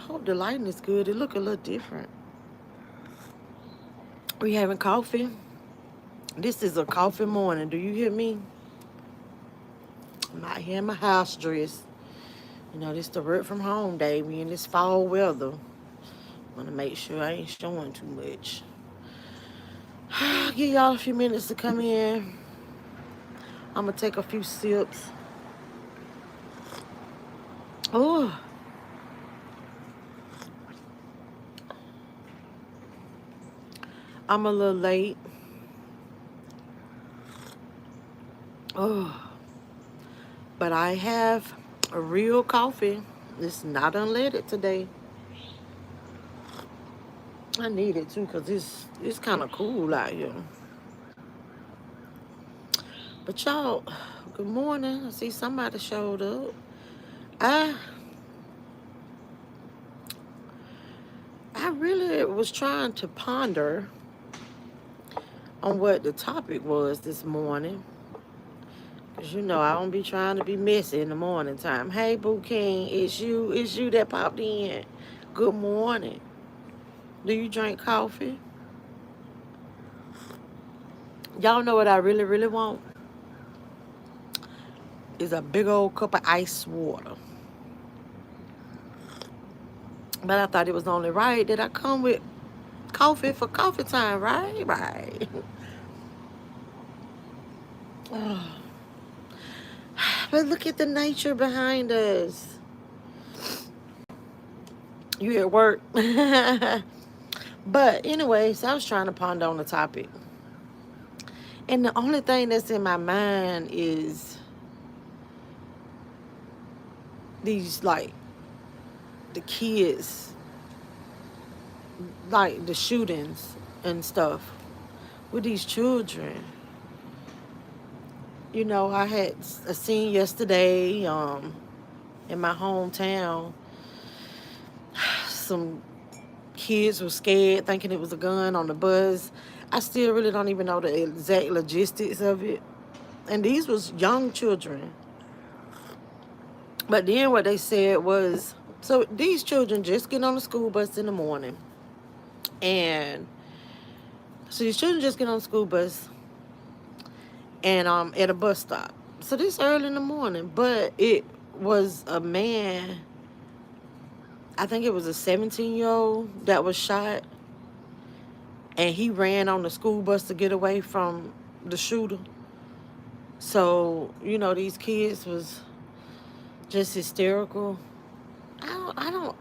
hope the lighting is good. It look a little different. We having coffee. This is a coffee morning. Do you hear me? I'm out here in my house dress. You know, this the work from home day. We in this fall weather. Want to make sure I ain't showing too much. Give y'all a few minutes to come in. I'm gonna take a few sips. Oh, I'm a little late. Oh, but I have a real coffee. It's not unleaded today. I need it too because it's kind of cool out here. But y'all, good morning. I see somebody showed up. I I really was trying to ponder on what the topic was this morning. Cause you know I don't be trying to be messy in the morning time. Hey Boo King, it's you that popped in. Good morning. Do you drink coffee? Y'all know what I really, really want? Is a big old cup of ice water. But I thought it was only right that I come with coffee for coffee time, right? Right. But look at the nature behind us. You at work. But anyways, I was trying to ponder on the topic. And the only thing that's in my mind is these, like, the kids, like the shootings and stuff with these children. You know, I had a scene yesterday in my hometown. Some kids were scared, thinking it was a gun on the bus. I still really don't even know the exact logistics of it. And these was young children. But then what they said was, so these children just get on the school bus in the morning. And so these children just get on the school bus and at a bus stop. So this early in the morning, but it was a man, I think it was a 17-year-old that was shot, and he ran on the school bus to get away from the shooter. So, you know, these kids was just hysterical. I don't,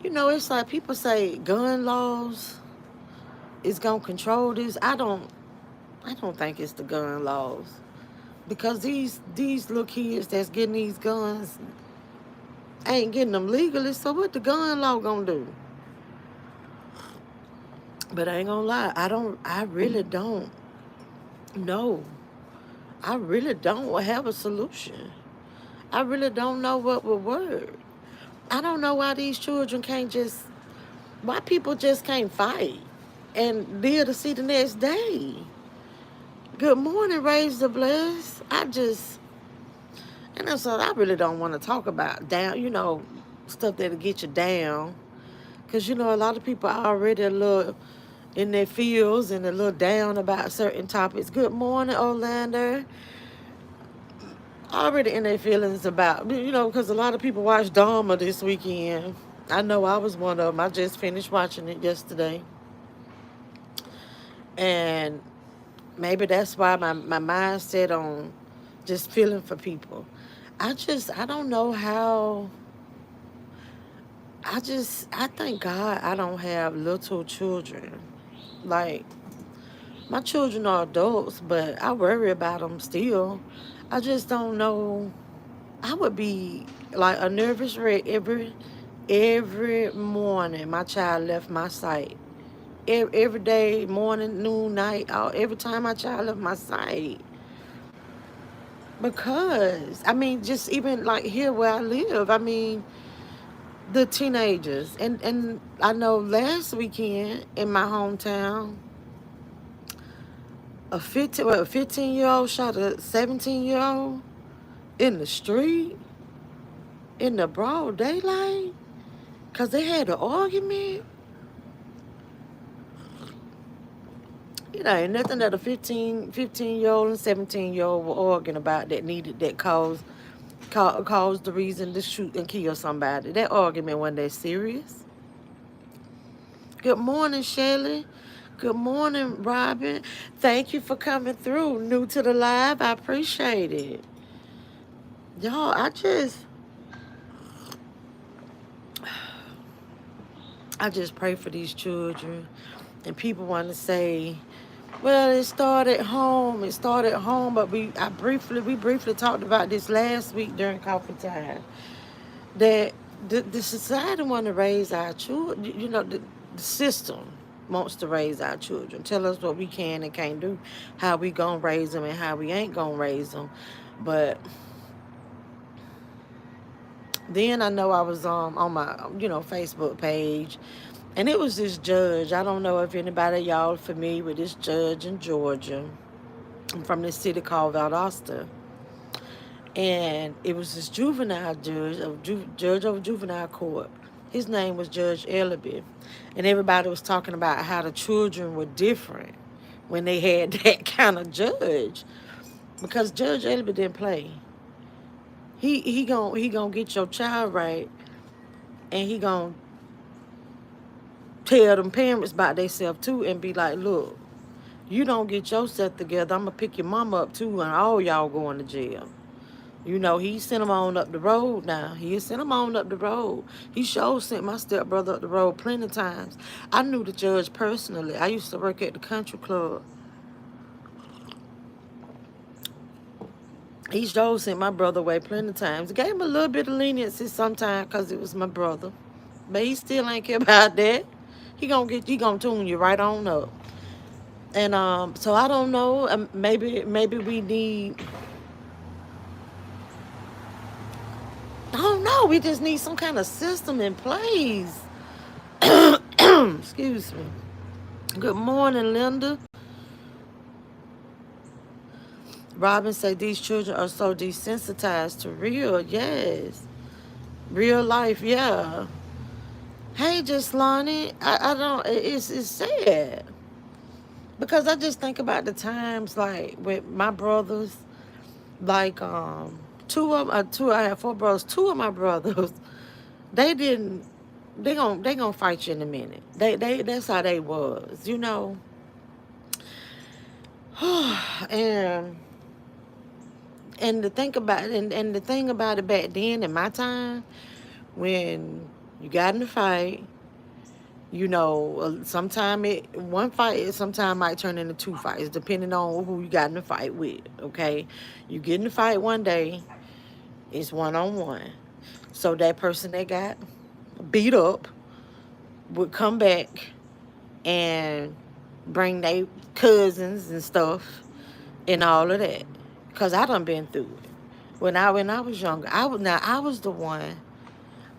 you know, it's like people say gun laws is gonna control this. I don't think it's the gun laws. Because these little kids that's getting these guns ain't getting them legally, so what the gun law gonna do? But I ain't gonna lie, I really don't know. I really don't have a solution. I really don't know what would work. I don't know why these children can't just, why people just can't fight and live to see the next day. Good morning, Raise the Bless. And that's what I really don't want to talk about. Down, you know, stuff that'll get you down. Because, you know, a lot of people are already a little in their fields and a little down about certain topics. Good morning, Orlando. Already in their feelings about, you know, because a lot of people watched Dharma this weekend. I know I was one of them. I just finished watching it yesterday. And maybe that's why my mind set on just feeling for people. I don't know how. I thank God I don't have little children. Like, my children are adults, but I worry about them still. I just don't know. I would be like a nervous wreck every morning my child left my sight. Every day, morning, noon, night, every time my child left my sight. Because, I mean, just even like here where I live, I mean, the teenagers. And I know last weekend in my hometown, a 15-year-old shot a 17-year-old in the street, in the broad daylight. Because they had an argument. You know, ain't nothing that a 15-year-old and 17-year-old were arguing about that caused the reason to shoot and kill somebody. That argument wasn't that serious. Good morning, Shelley. Good morning, Robin. Thank you for coming through. New to the live. I appreciate it. Y'all, I just pray for these children. And people want to say, well, it started home. It started home, but we briefly talked about this last week during coffee time. That the society want to raise our children. You know, the system wants to raise our children. Tell us what we can and can't do, how we gonna raise them and how we ain't gonna raise them. But then I know I was on my Facebook page, and it was this judge. I don't know if anybody of y'all familiar with this judge in Georgia, from this city called Valdosta. And it was this juvenile judge of juvenile court. His name was Judge Ellaby. And everybody was talking about how the children were different when they had that kind of judge. Because Judge Ellaby didn't play. He gonna get your child right, and he gonna tell them parents about themselves too, and be like, look, you don't get yourself together, I'm gonna pick your mama up too, and all y'all going to jail. You know, he sent them on up the road now. He sent them on up the road. He sure sent my stepbrother up the road plenty of times. I knew the judge personally. I used to work at the country club. He sure sent my brother away plenty of times. Gave him a little bit of leniency sometimes because it was my brother. But he still ain't care about that. He gonna tune you right on up. And so I don't know. Maybe we need. I don't know. We just need some kind of system in place. Excuse me. Good morning, Linda. Robin said these children are so desensitized to real. Yes. Real life, yeah. Hey, just Lonnie. I don't, it's sad. Because I just think about the times, like, with my brothers, like, I have 4 brothers. 2 of my brothers, they didn't, they gonna fight you in a minute. That's how they was, you know. and the thing about it, and the thing about it back then in my time, when you got in the fight, you know, one fight sometime might turn into 2 fights, depending on who you got in the fight with. Okay, you get in the fight one day, it's 1-on-1. So that person that got beat up would come back and bring their cousins and stuff and all of that. Cause I done been through it. When I was younger, I was the one,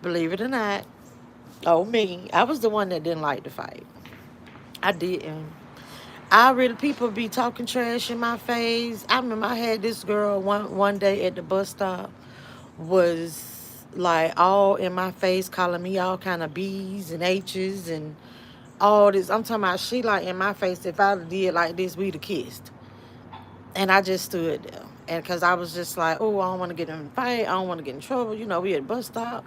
believe it or not, me, I was the one that didn't like to fight. I didn't. People be talking trash in my face. I remember I had this girl one day at the bus stop, was like all in my face, calling me all kind of B's and H's and all this. I'm talking about, she like in my face, if I did like this, we'd have kissed. And I just stood there. And because I was just like, oh, I don't want to get in a fight. I don't want to get in trouble. You know, we had bus stop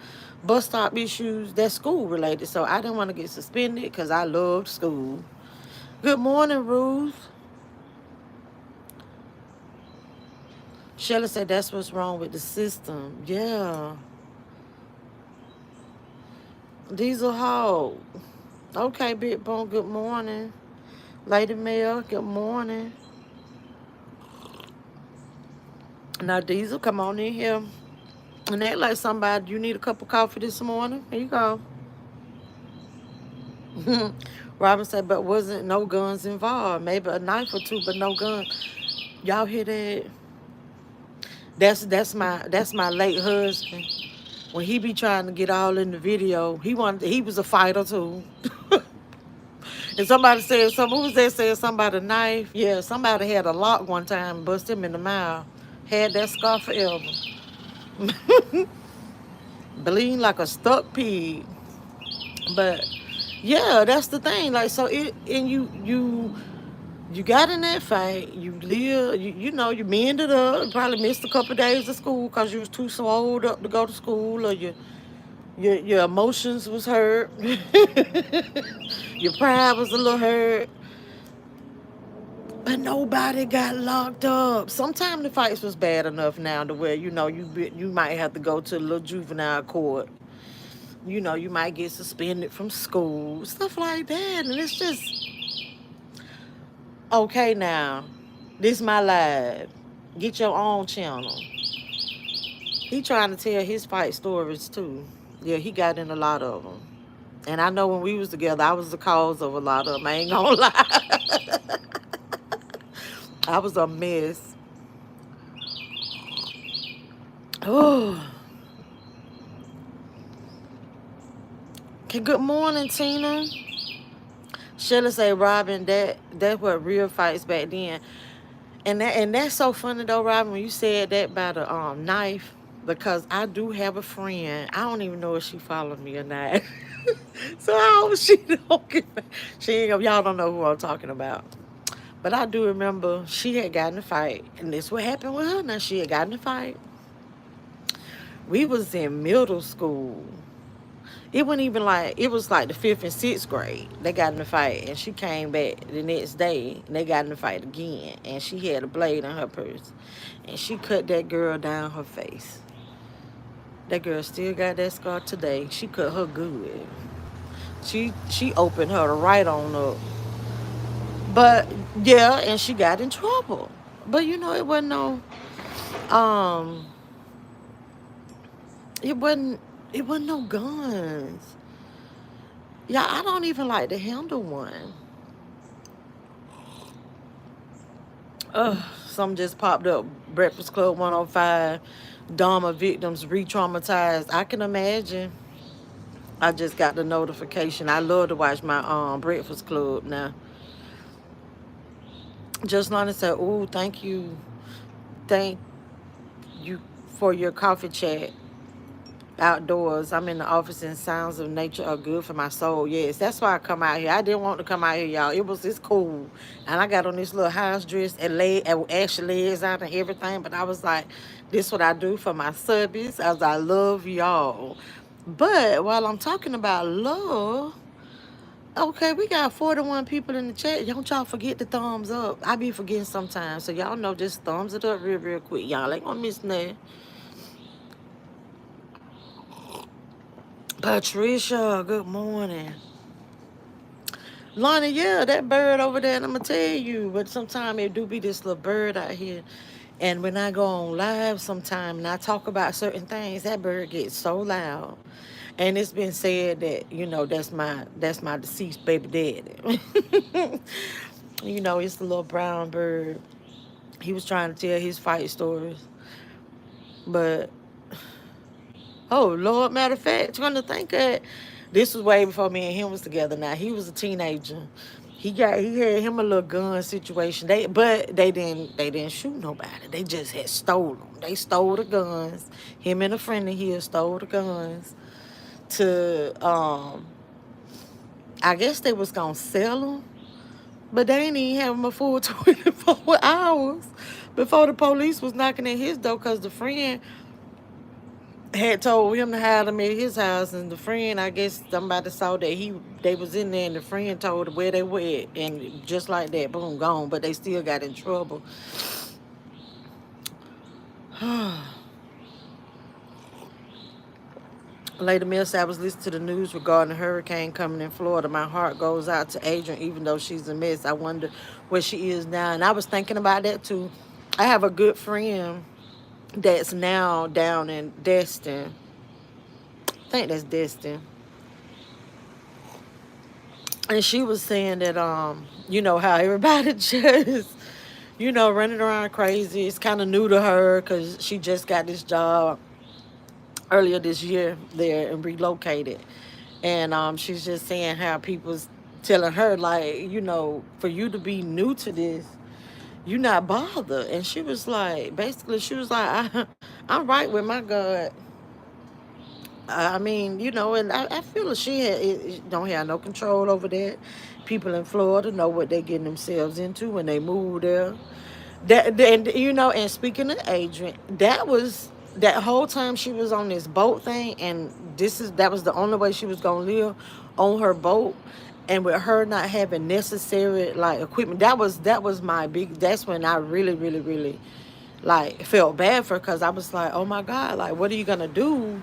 issues. That's school related. So I didn't want to get suspended because I loved school. Good morning, Ruth. Shelley said that's what's wrong with the system. Yeah. Diesel Hog. Okay, Big Bone, good morning. Lady Mel, good morning. Now, Diesel, come on in here and act like somebody. You need a cup of coffee this morning? Here you go. Robin said, but wasn't no guns involved. Maybe a knife or two, but no gun. Y'all hear that? That's my late husband. When he be trying to get all in the video, he was a fighter too. And somebody said something. Who was that saying something about a knife? Yeah, somebody had a lock one time, bust him in the mouth. Had that scar forever. Bleeding like a stuck pig. But yeah, that's the thing. Like, so it, and you got in that fight. You live, you know, you mended up. You probably missed a couple days of school because you was too swole up to go to school, or your emotions was hurt. Your pride was a little hurt. But nobody got locked up. Sometimes the fights was bad enough now to where, you know, you might have to go to a little juvenile court. You know, you might get suspended from school, stuff like that. And it's just, okay, now, this my live. Get your own channel. He trying to tell his fight stories too. Yeah, he got in a lot of them. And I know when we was together, I was the cause of a lot of them. I ain't gonna lie. I was a mess. Oh, okay. Good morning, Tina. Sheila say, Robin, that's what real fights back then. And that's so funny though, Robin, when you said that about the knife, because I do have a friend. I don't even know if she followed me or not. So I hope she don't get back. She ain't gonna, y'all don't know who I'm talking about. But I do remember she had gotten in a fight, and this what happened with her. Now she had gotten in a fight. We was in middle school. It wasn't even like, it was like the fifth and sixth grade. They got in a fight, and she came back the next day, and they got in a fight again. And she had a blade in her purse, and she cut that girl down her face. That girl still got that scar today. She cut her good. She opened her right on up. But yeah, and she got in trouble. But you know, um it wasn't it wasn't no guns. Yeah, I don't even like to handle one. Something just popped up. Breakfast Club 105. Dharma victims re-traumatized. I can imagine. I just got the notification. I love to watch my Breakfast Club now. Just Lana said, "Ooh, thank you for your coffee chat outdoors. I'm in the office and sounds of nature are good for my soul." Yes, that's why I come out here. I didn't want to come out here, y'all. It's cool. And I got on this little house dress and actually legs out and everything. But I was like, this what I do for my subbies as I love y'all. But while I'm talking about love, okay, we got 41 people in the chat. Don't y'all forget the thumbs up. I be forgetting sometimes. So y'all know, just thumbs it up real quick. Y'all ain't gonna miss nothing. Patricia, good morning. Lonnie, yeah, that bird over there, and I'm gonna tell you, but sometimes it do be this little bird out here. And when I go on live sometime and I talk about certain things, that bird gets so loud. And it's been said that, you know, that's my deceased baby daddy. You know, it's the little brown bird. He was trying to tell his fight stories. But oh Lord, matter of fact, trying to think that this was way before me and him was together. Now he was a teenager. He had him a little gun situation. They didn't shoot nobody. They just had stole them. They stole the guns. Him and a friend of his stole the guns to I guess they was gonna sell them, but they ain't even have them a full 24 hours before the police was knocking at his door, because the friend had told him to hide them at his house, and the friend, I guess somebody saw that they was in there, and the friend told where they were at, and just like that, boom, gone. But they still got in trouble. Lady Mills said, I was listening to the news regarding a hurricane coming in Florida. My heart goes out to Adrian, even though she's a mess. I wonder where she is now. And I was thinking about that too. I have a good friend that's now down in Destin. I think that's Destin. And she was saying that you know how everybody just, you know, running around crazy. It's kind of new to her because she just got this job earlier this year there and relocated. And she's just saying how people's telling her, like, you know, for you to be new to this, you not bothered. And she was like, basically, she was like, I'm right with my God. I mean, you know, and I feel like don't have no control over that. People in Florida know what they're getting themselves into when they move there. And you know, and speaking of Adrian, that whole time she was on this boat thing, and that was the only way she was gonna live on her boat, and with her not having necessary like equipment. That was my big. That's when I really, really, really like felt bad for her, because I was like, oh my God, like what are you gonna do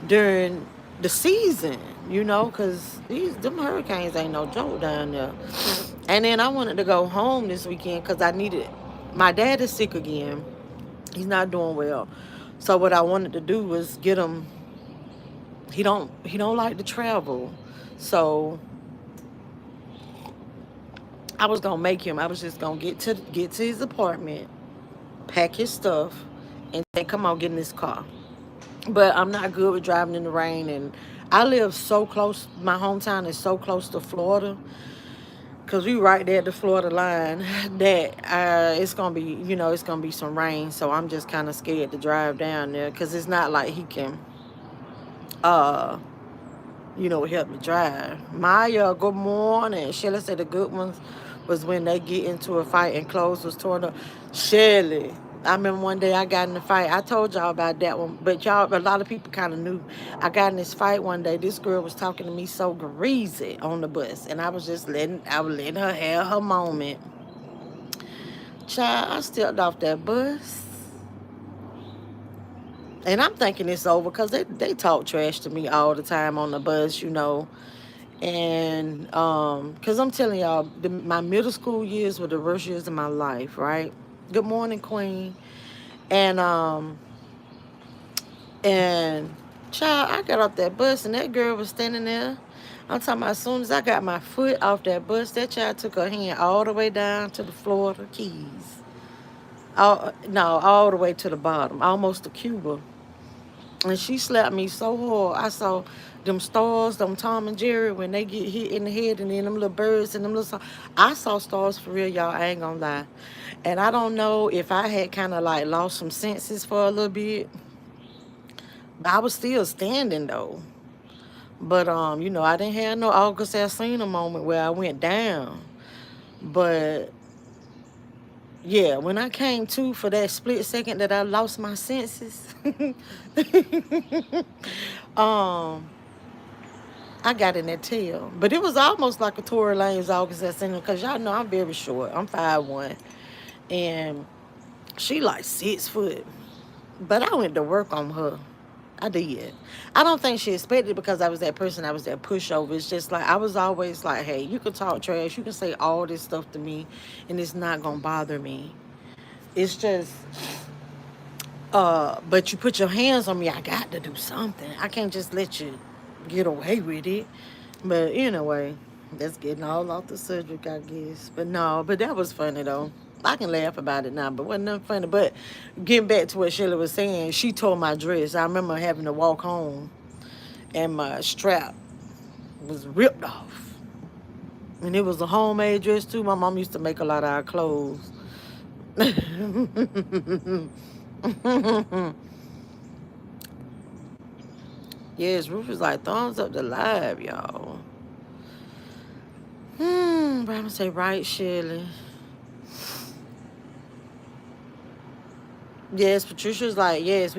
during the season, you know, because these them hurricanes ain't no joke down there. And then I wanted to go home this weekend because I needed. My dad is sick again. He's not doing well. So what I wanted to do was get him. He don't like to travel, so I was gonna make him. I was just gonna get to his apartment, pack his stuff, and say, "Come on, get in this car." But I'm not good with driving in the rain, and I live so close. My hometown is so close to Florida, because we right there at the Florida line, that it's gonna be, it's gonna be some rain. So I'm just kind of scared to drive down there, because it's not like he can, uh, help me drive. Maya, good morning. Shelly said the good ones was when they get into a fight and clothes was torn up. Shelly, I remember one day I got in a fight. I told y'all about that one, but a lot of people kind of knew. I got in this fight one day. This girl was talking to me so greasy on the bus, and I was letting her have her moment. Child, I stepped off that bus. And I'm thinking it's over, because they talk trash to me all the time on the bus, And because I'm telling y'all, my middle school years were the worst years of my life, right? Good morning, Queen. And and child, I got off that bus, and that girl was standing there. I'm talking about, as soon as I got my foot off that bus, that child took her hand all the way down to the floor of the keys. No, all the way to the bottom, almost to Cuba. And she slapped me so hard. I saw them stars, them Tom and Jerry, when they get hit in the head, and then them little birds and them little. I saw stars for real, y'all. I ain't gonna lie. And I don't know if I had kind of like lost some senses for a little bit, but I was still standing though. But I didn't have no August Alsina moment where I went down. But yeah, when I came to for that split second that I lost my senses, um, I got in that tail. But it was almost like a Tory Lane's August Alsina, because y'all know I'm very short. I'm 5'1", and she like 6 foot. But I went to work on her. I did. I don't think she expected it, because I was that person. I was that pushover. It's just like I was always like, hey, you can talk trash. You can say all this stuff to me, and it's not going to bother me. It's just, but you put your hands on me, I got to do something. I can't just let you get away with it. But anyway, that's getting all off the subject, I guess. But no, but that was funny though. I can laugh about it now, but wasn't nothing funny. But getting back to what Shirley was saying, she tore my dress. I remember having to walk home, and my strap was ripped off. And it was a homemade dress too. My mom used to make a lot of our clothes. Yes, Rufus is like, thumbs up to live, y'all. But I'm gonna say, right, Shirley. Yes, Patricia's like, yes,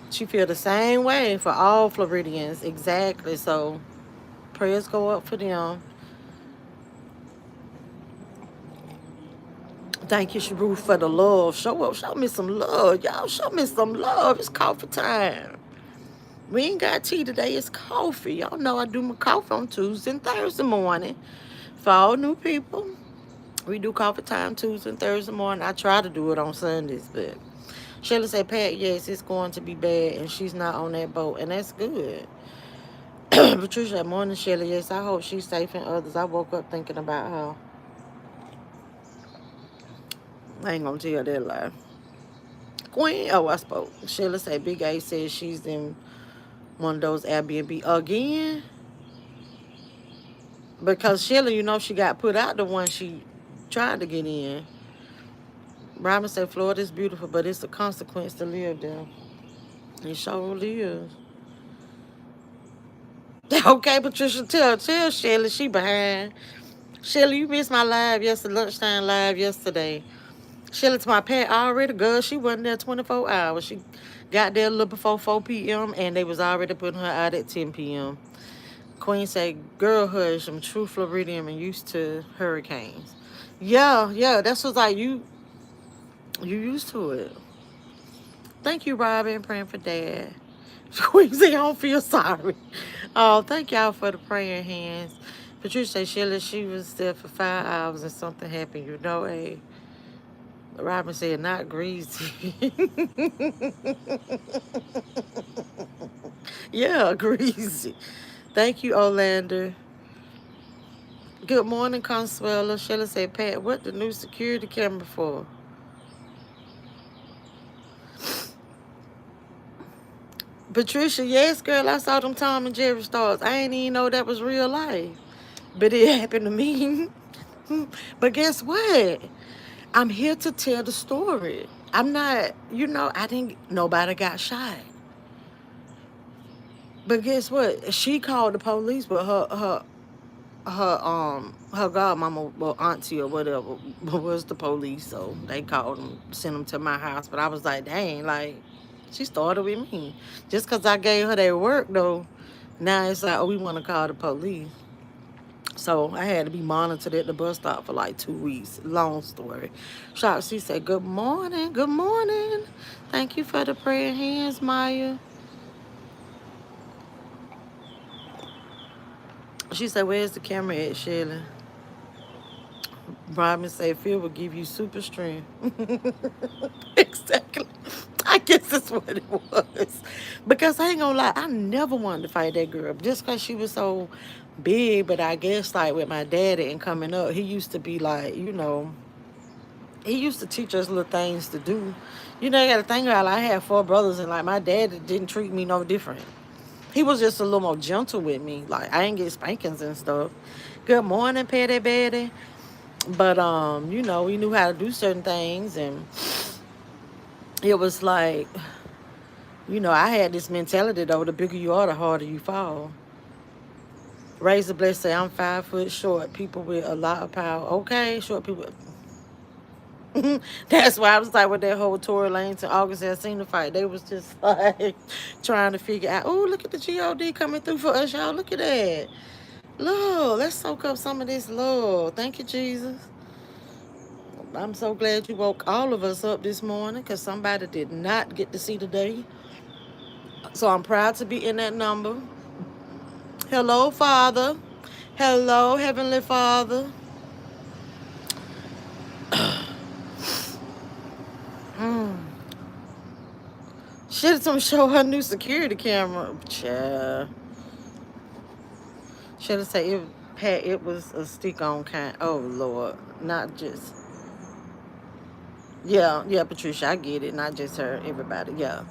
she feel the same way for all Floridians. Exactly. So prayers go up for them. Thank you, Sharu, for the love. Show up, show me some love. Y'all show me some love. It's coffee time. We ain't got tea today, it's coffee. Y'all know I do my coffee on Tuesday and Thursday morning. For all new people, we do coffee time Tuesday and Thursday morning. I try to do it on Sundays, but Shelly said, Pat, yes, it's going to be bad, and she's not on that boat, and that's good. Patricia, morning, Shelly, yes, I hope she's safe and others. I woke up thinking about her. I ain't gonna tell that lie. Queen, oh, I spoke. Shelly said, Big A says she's in one of those Airbnb again. Because Shelly, she got put out the one she tried to get in. Robin said, Florida's beautiful, but it's a consequence to live there. It sure is. Okay, Patricia, tell Shelly she behind. Shelly, you missed my live yesterday, lunchtime live yesterday. Shelly to my pet already, girl, she wasn't there 24 hours. She got there a little before 4 p.m. and they was already putting her out at 10 p.m. Queen said, girl, hush, I'm true Floridian and used to hurricanes. Yeah, yeah, that's what's like you used to it. Thank you, Robin, praying for Dad. Queen said, I don't feel sorry. Oh, thank y'all for the praying hands. Patricia said, Shelly, she was there for 5 hours and something happened. You know, hey. Robin said, not greasy. Yeah, greasy. Thank you, Olander. Good morning, Consuelo. Shelly said, Pat, what the new security camera for? Patricia, yes, girl, I saw them Tom and Jerry stars. I ain't even know that was real life. But it happened to me. But guess what? I'm here to tell the story. I'm not, I didn't, nobody got shot. But guess what? She called the police, but her godmama or auntie or whatever was the police, so they called them, sent them to my house. But I was like, dang, like she started with me. Just because I gave her their work though, now it's like, oh, we want to call the police. So I had to be monitored at the bus stop for like 2 weeks. Long story. She said, good morning, good morning. Thank you for the prayer hands, Maya. She said, where's the camera at, Shirley? Robin said, Phil will give you super strength. Exactly. I guess that's what it was. Because I ain't gonna lie, I never wanted to fight that girl just because she was so big. But I guess, like, with my daddy and coming up, he used to be like, he used to teach us little things to do. You got to think about it, I had 4 brothers, and, like, my dad didn't treat me no different. He was just a little more gentle with me. Like, I ain't get spankings and stuff. Good morning, Petty Betty. But, we knew how to do certain things, and it was like, I had this mentality, though, the bigger you are, the harder you fall. Razor Bless say, I'm 5 foot short. People with a lot of power. Okay, short people. That's why I was like, with that whole Tory Lanez and August Alsina fight, they was just like trying to figure out, oh, look at the GOD coming through for us, y'all. Look at that. Look, let's soak up some of this love. Thank you, Jesus. I'm so glad you woke all of us up this morning because somebody did not get to see the day. So I'm proud to be in that number. Hello, Father. Hello, Heavenly Father. Should have show her new security camera. Child. Should have said it was a stick-on kind. Oh, Lord. Not just. Yeah, yeah, Patricia, I get it. Not just her, everybody. Yeah.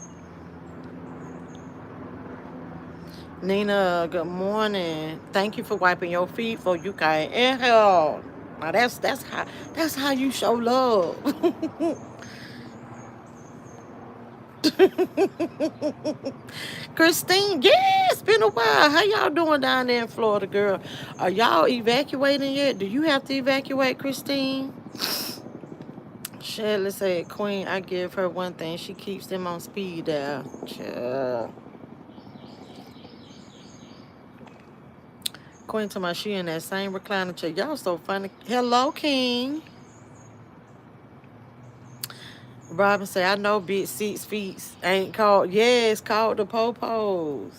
Nina, good morning. Thank you for wiping your feet for you can inhale. Now that's how you show love. Christine, yeah, it's been a while. How y'all doing down there in Florida, girl? Are y'all evacuating yet? Do you have to evacuate, Christine? Shirley said, Queen, I give her one thing. She keeps them on speed dial. Queen to my she in that same recliner chair. Y'all so funny. Hello, King. Robin say, I know big 6 feet ain't called. Yeah, it's called the popos.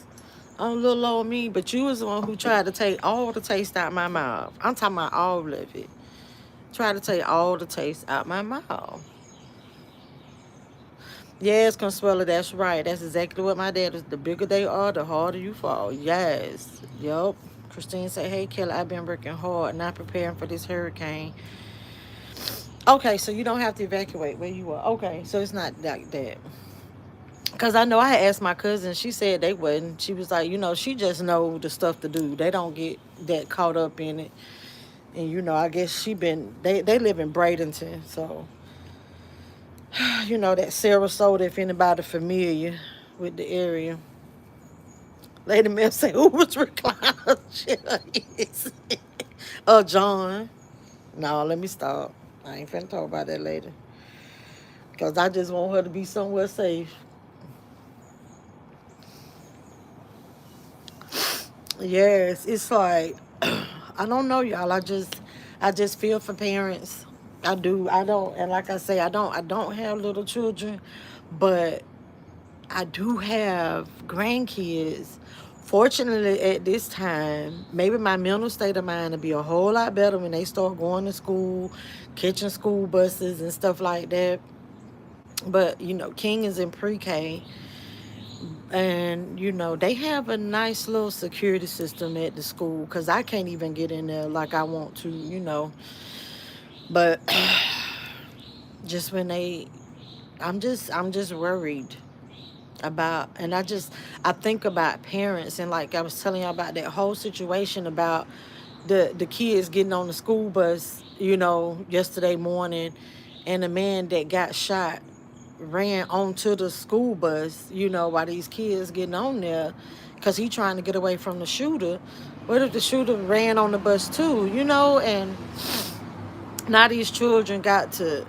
On little old me, but you was the one who tried to take all the taste out my mouth. I'm talking about all of it. Try to take all the taste out my mouth. Yes, Consuela, that's right. That's exactly what my dad was. The bigger they are, the harder you fall. Yes. Yup. Christine said, hey, Kelly, I've been working hard, not preparing for this hurricane. Okay, so you don't have to evacuate where you are. Okay, so it's not like that. Because I know I had asked my cousin. She said they wouldn't. She was like, she just know the stuff to do. They don't get that caught up in it. And, I guess they live in Bradenton. So, that Sarasota, if anybody familiar with the area. Lady Mel say, who was recliner chair is? John. No, let me stop. I ain't finna talk about that later. Because I just want her to be somewhere safe. Yes, it's like I don't know, y'all. I just feel for parents. I do. I don't, and like I say, I don't have little children, but I do have grandkids. Fortunately, at this time, maybe my mental state of mind will be a whole lot better when they start going to school, catching school buses and stuff like that. But King is in pre-K, and they have a nice little security system at the school because I can't even get in there like I want to. But just when they, I'm just worried about, and I think about parents, and like I was telling y'all about that whole situation about the kids getting on the school bus, yesterday morning, and the man that got shot ran onto the school bus, while these kids getting on there, because he trying to get away from the shooter. What if the shooter ran on the bus too, and now these children got to,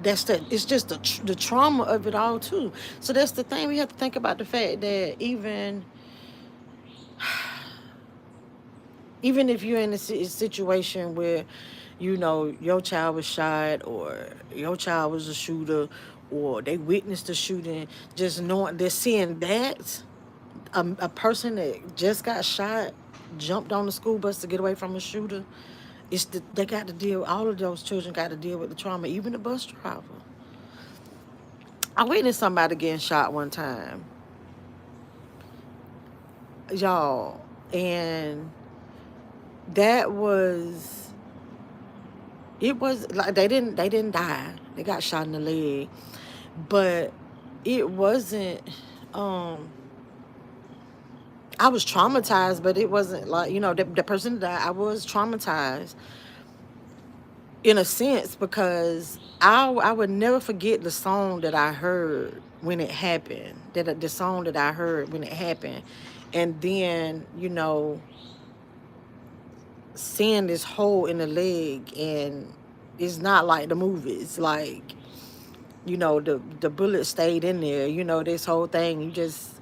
it's just the trauma of it all too. So that's the thing, we have to think about the fact that even if you're in a situation where your child was shot, or your child was a shooter, or they witnessed the shooting, just knowing they're seeing that a person that just got shot jumped on the school bus to get away from a shooter. They got to deal, all of those children got to deal with the trauma, even the bus driver. I witnessed somebody getting shot one time, y'all, and that was, it was like they didn't die. They got shot in the leg, but it wasn't. Um, I was traumatized, but it wasn't like the person that died. I was traumatized in a sense because I would never forget the song that I heard when it happened. That the song that I heard when it happened, and then seeing this hole in the leg, and it's not like the movies, like the bullet stayed in there, this whole thing, you just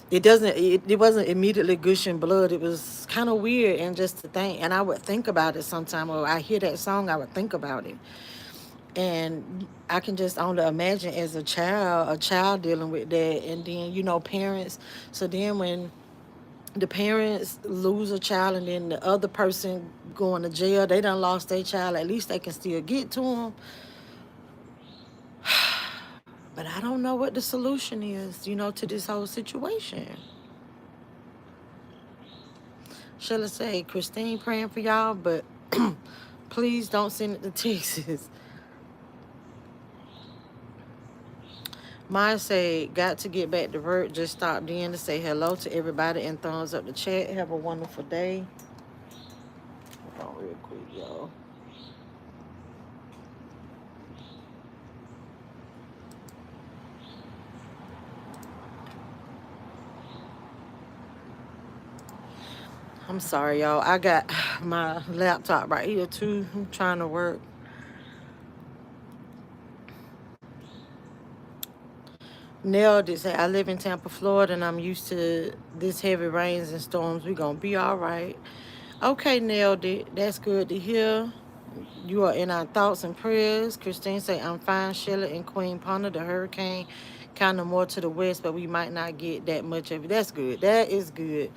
it wasn't immediately gushing blood. It was kind of weird, and just to think, and I would think about it sometime, or I hear that song, I would think about it, and I can just only imagine as a child dealing with that, and then parents. So then when the parents lose a child, and then the other person going to jail, they done lost their child, at least they can still get to them. But I don't know what the solution is, to this whole situation. Shall I say, Christine praying for y'all, but please don't send it to Texas. Mine say, got to get back to work. Just stopped in to say hello to everybody and thumbs up the chat. Have a wonderful day. Hold on real quick, y'all. I'm sorry, y'all. I got my laptop right here, too. I'm trying to work. Nell did say, I live in Tampa, Florida, and I'm used to this heavy rains and storms. We gonna be all right. Okay, Nell did. That's good to hear. You are in our thoughts and prayers. Christine say, I'm fine. Sheila and Queen Ponda, the hurricane, kind of more to the west, but we might not get that much of it. That's good. That is good.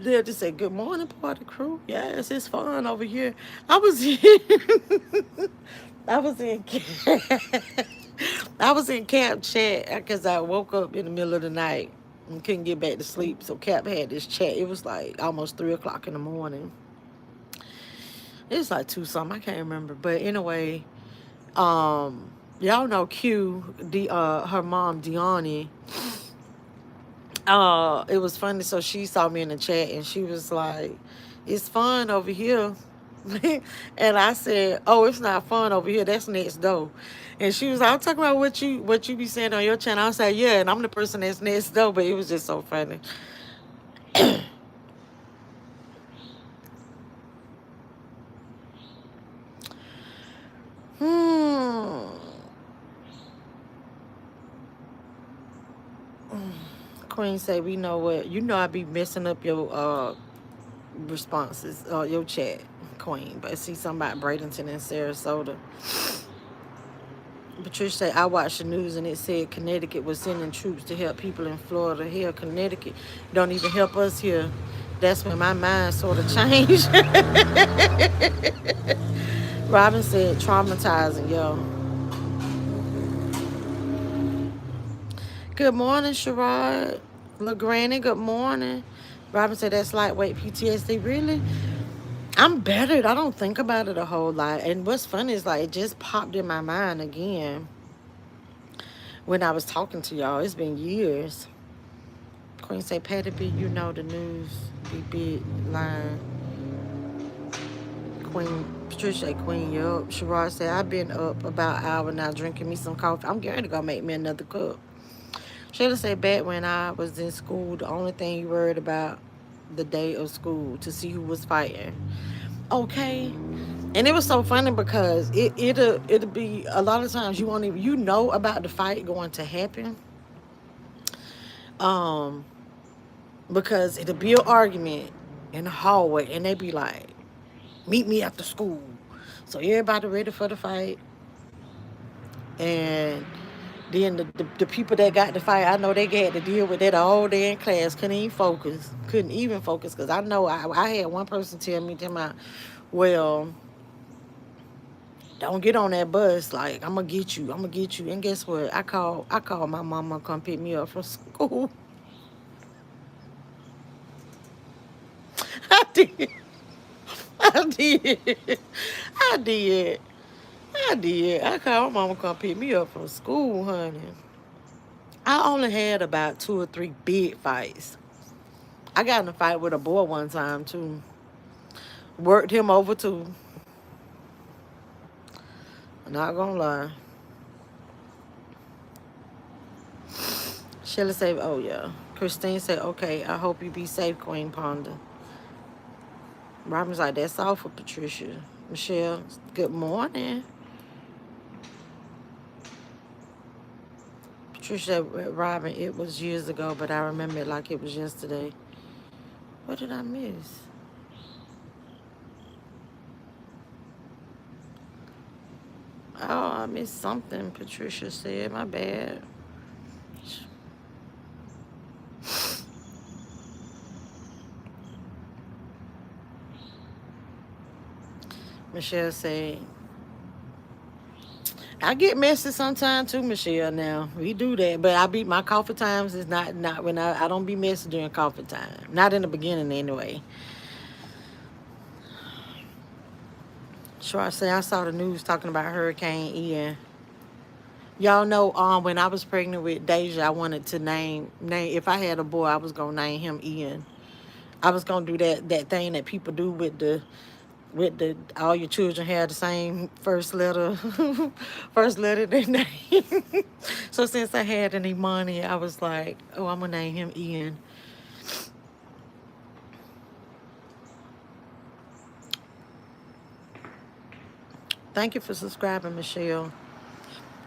They'll just say, good morning, party crew. Yes, it's fun over here. I was I was in I was in Camp chat because I woke up in the middle of the night and couldn't get back to sleep. So Cap had this chat. It was like almost 3 o'clock in the morning. It was like two something. I can't remember. But anyway, y'all know Q, her mom Deani. It was funny. So she saw me in the chat and she was like, "It's fun over here." And I said, "Oh, it's not fun over here. That's next door." And she was like, "I'm talking about what you be saying on your channel." I said, "Yeah," and I'm the person that's next door. But it was just so funny. Hmm. Queen say, "We know what you know. I be messing up your responses, your chat, Queen. But see something about Bradenton and Sarasota." Patricia said, "I watched the news and it said Connecticut was sending troops to help people in Florida. Here, Connecticut don't even help us here." That's when my mind sort of changed. Robin said, "Traumatizing, yo." Good morning, Sherrod. LaGranny, good morning. Robin said, "That's lightweight PTSD. Really? I'm better. I don't think about it a whole lot. And what's funny is like it just popped in my mind again when I was talking to y'all. It's been years." Queen say, "Patty B, you know the news be big line." Queen Patricia say, "Queen, you up." Sherrod said, "I've been up about an hour now drinking me some coffee. I'm getting to go make me another cup." Sheila said, "Back when I was in school, the only thing you worried about the day of school to see who was fighting." Okay. And it was so funny because it'll be a lot of times you won't even you know about the fight going to happen. Um, because it'll be an argument in the hallway and they be like, "Meet me after school." So everybody ready for the fight. And then the people that got the fight, I know they had to deal with that all day in class. Couldn't even focus. Couldn't even focus because I know I had one person tell me, "Well, don't get on that bus. Like I'm gonna get you. I'm gonna get you." And guess what? I called my mama to come pick me up from school. I did. I did. I did. I did. I called my mama to come pick me up from school, honey. I only had about 2 or 3 big fights. I got in a fight with a boy one time too. Worked him over too. Not gonna lie. Shelly said, "Oh yeah." Christine said, "Okay, I hope you be safe, Queen Ponder." Robin's like, "That's all for Patricia." Michelle, "Good morning." Patricia said, "Robin, it was years ago, but I remember it like it was yesterday." What did I miss? Oh, I missed something Patricia said. My bad. Michelle said, "I get messy sometimes too, Michelle. Now we do that, but I be my coffee times is not when I don't be messy during coffee time. Not in the beginning anyway." Sure, I say I saw the news talking about Hurricane Ian. Y'all know, when I was pregnant with Deja, I wanted to name if I had a boy, I was gonna name him Ian. I was gonna do that thing that people do with the all your children have the same first letter, first letter of their name. So since I had any money, I was like, "Oh, I'm gonna name him Ian." Thank you for subscribing, Michelle.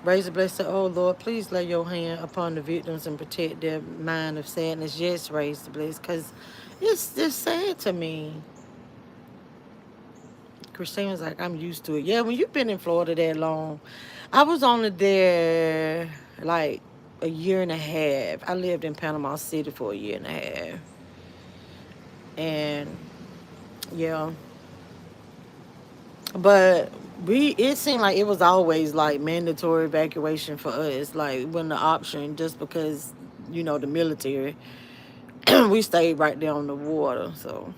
Razor Bless said, "Oh Lord, please lay your hand upon the victims and protect their mind of sadness." Yes, Razor Bless, because it's just sad to me. Christine was like, "I'm used to it." Yeah, when you've been in Florida that long, I was only there like a year and a half. I lived in Panama City for a year and a half. And yeah, but it seemed like it was always like mandatory evacuation for us. Like when the option, just because, the military, we stayed right there on the water. So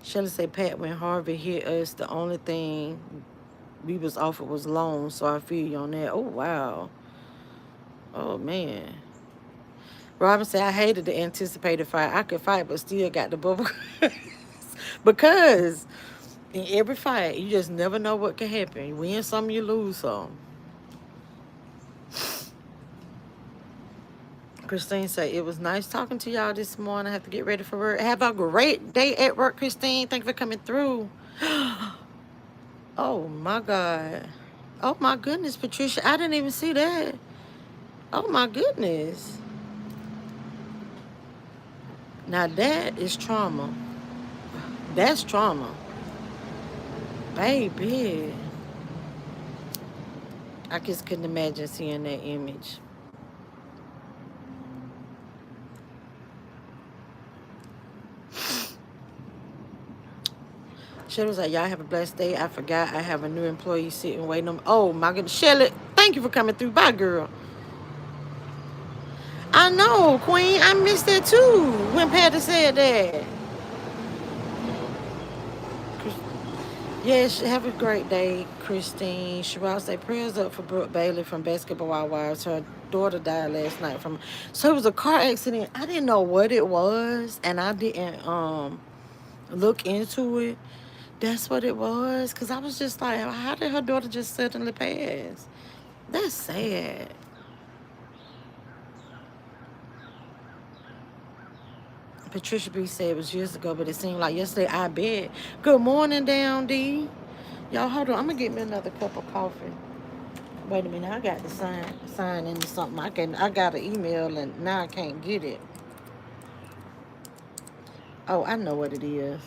Shelly said, "Pat, when Harvey hit us, the only thing we was offered was loans, so I feel you on that." Oh wow. Oh man. Robin said, "I hated the anticipated fight. I could fight, but still got the bubble." Because in every fight, you just never know what can happen. You win some, you lose some. Christine said, it was nice talking to y'all this morning. I have to get ready for work. Have a great day at work, Christine. Thank you for coming through. Oh, my God. Oh, my goodness, Patricia. I didn't even see that. Oh, my goodness. Now, that is trauma. That's trauma. Baby. I just couldn't imagine seeing that image. Shelly was like, y'all have a blessed day. I forgot I have a new employee sitting waiting on me. Oh, my goodness. Shelly, thank you for coming through. Bye, girl. I know, Queen. I missed that too when Patty said that. Yes, have a great day, Christine. Sherelle say prayers up for Brooke Bailey from Basketball Wives. Her daughter died last night from. So it was a car accident. I didn't know what it was, and I didn't look into it. That's what it was, cause I was just like, how did her daughter just suddenly pass? That's sad. Patricia B said it was years ago, but it seemed like yesterday. I bet. Good morning, Down D. Y'all, hold on. I'm gonna get me another cup of coffee. Wait a minute. I got to sign into something. I got an email and now I can't get it. Oh, I know what it is.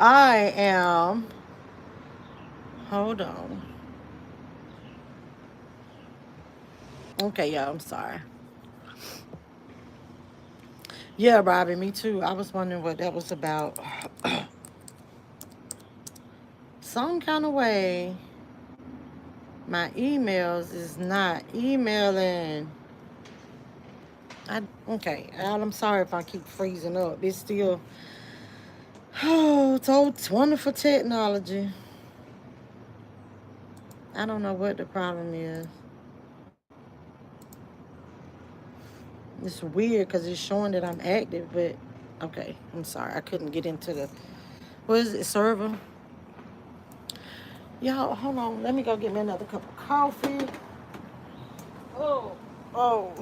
I am. Hold on. Okay, y'all. I'm sorry. Yeah, Robbie. Me too. I was wondering what that was about. Some kind of way, my emails is not emailing. Okay. Al, I'm sorry if I keep freezing up. It's still. Oh, it's wonderful technology. I don't know what the problem is. It's weird because it's showing that I'm active, but okay. I'm sorry. I couldn't get into the what is it, server? Y'all, hold on. Let me go get me another cup of coffee. Oh, oh.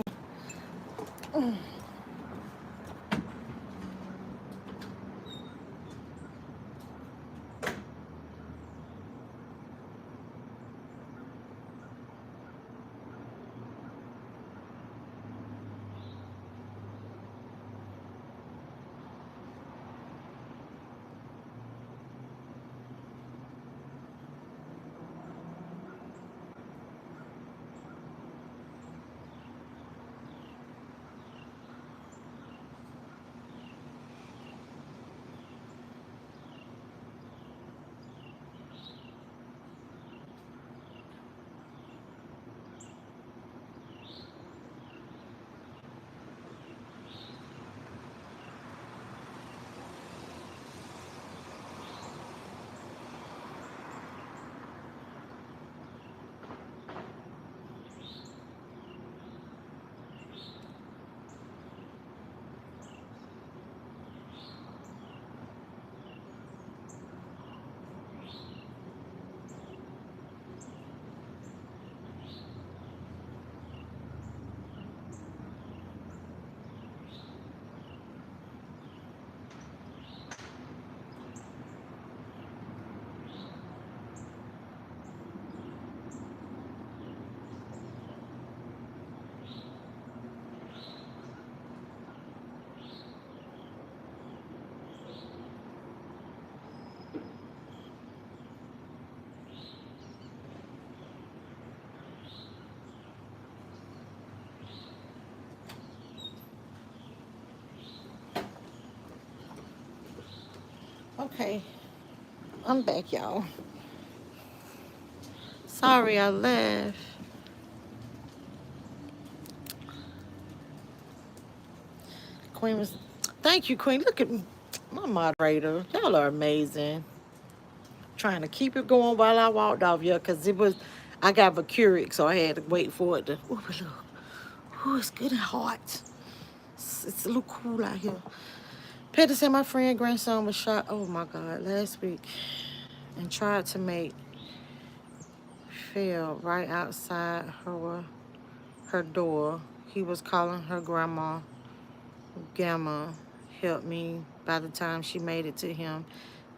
Okay, I'm back, y'all. Sorry I left. Queen was. Thank you, Queen. Look at my moderator. Y'all are amazing. Trying to keep it going while I walked off, yeah, because it was. I got Mercuric, so I had to wait for it to. Ooh, look. Ooh, it's good and hot. It's a little cool out here. Petty said my friend grandson was shot, oh my God, last week and tried to make fell right outside her door. He was calling her grandma. Gamma helped me by the time she made it to him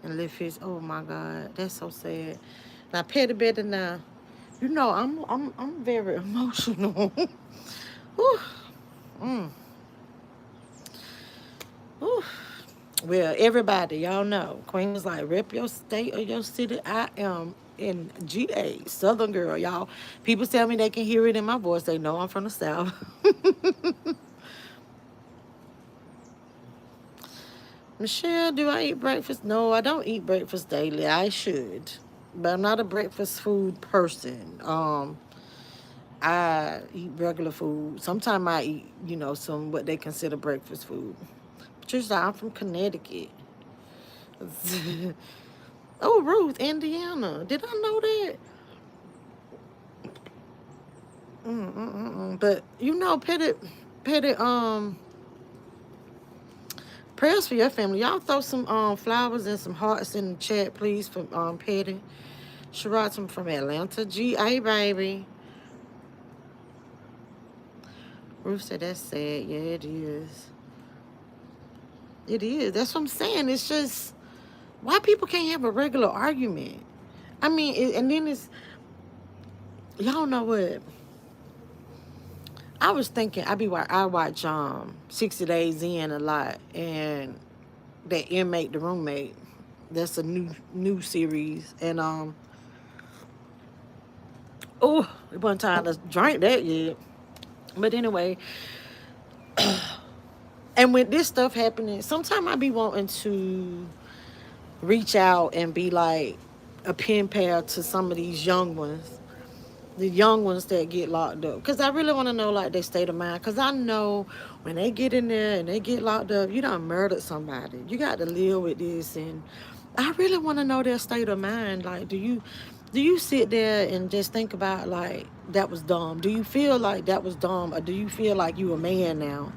and lift his. Oh my God, that's so sad. Now Petty better now. You know I'm very emotional. Whew. Mm. Whew. Well, everybody, y'all know, Queen was like, rep your state or your city. I am in GA, Southern girl, y'all. People tell me they can hear it in my voice. They know I'm from the South. Michelle, do I eat breakfast? No, I don't eat breakfast daily. I should, but I'm not a breakfast food person. I eat regular food. Sometimes I eat, some what they consider breakfast food. Just I'm from Connecticut. Oh, Ruth, Indiana. Did I know that? But Petty, prayers for your family. Y'all throw some flowers and some hearts in the chat, please, for Petty. Shiratum from Atlanta, GA baby. Ruth said that's sad. Yeah, it is. It is. That's what I'm saying. It's just why people can't have a regular argument. I mean, and then it's y'all know what. I was thinking I watch 60 Days In a lot, and that inmate the roommate. That's a new series, and oh, it wasn't time to drink that yet. But anyway, and with this stuff happening, sometimes I be wanting to reach out and be like a pen pal to some of these young ones, the young ones that get locked up, because I really want to know like their state of mind, because I know when they get in there and they get locked up, you done murdered somebody, you got to live with this, and I really want to know their state of mind. Like, do you sit there and just think about like that was dumb? Do you feel like that was dumb, or do you feel like you a man now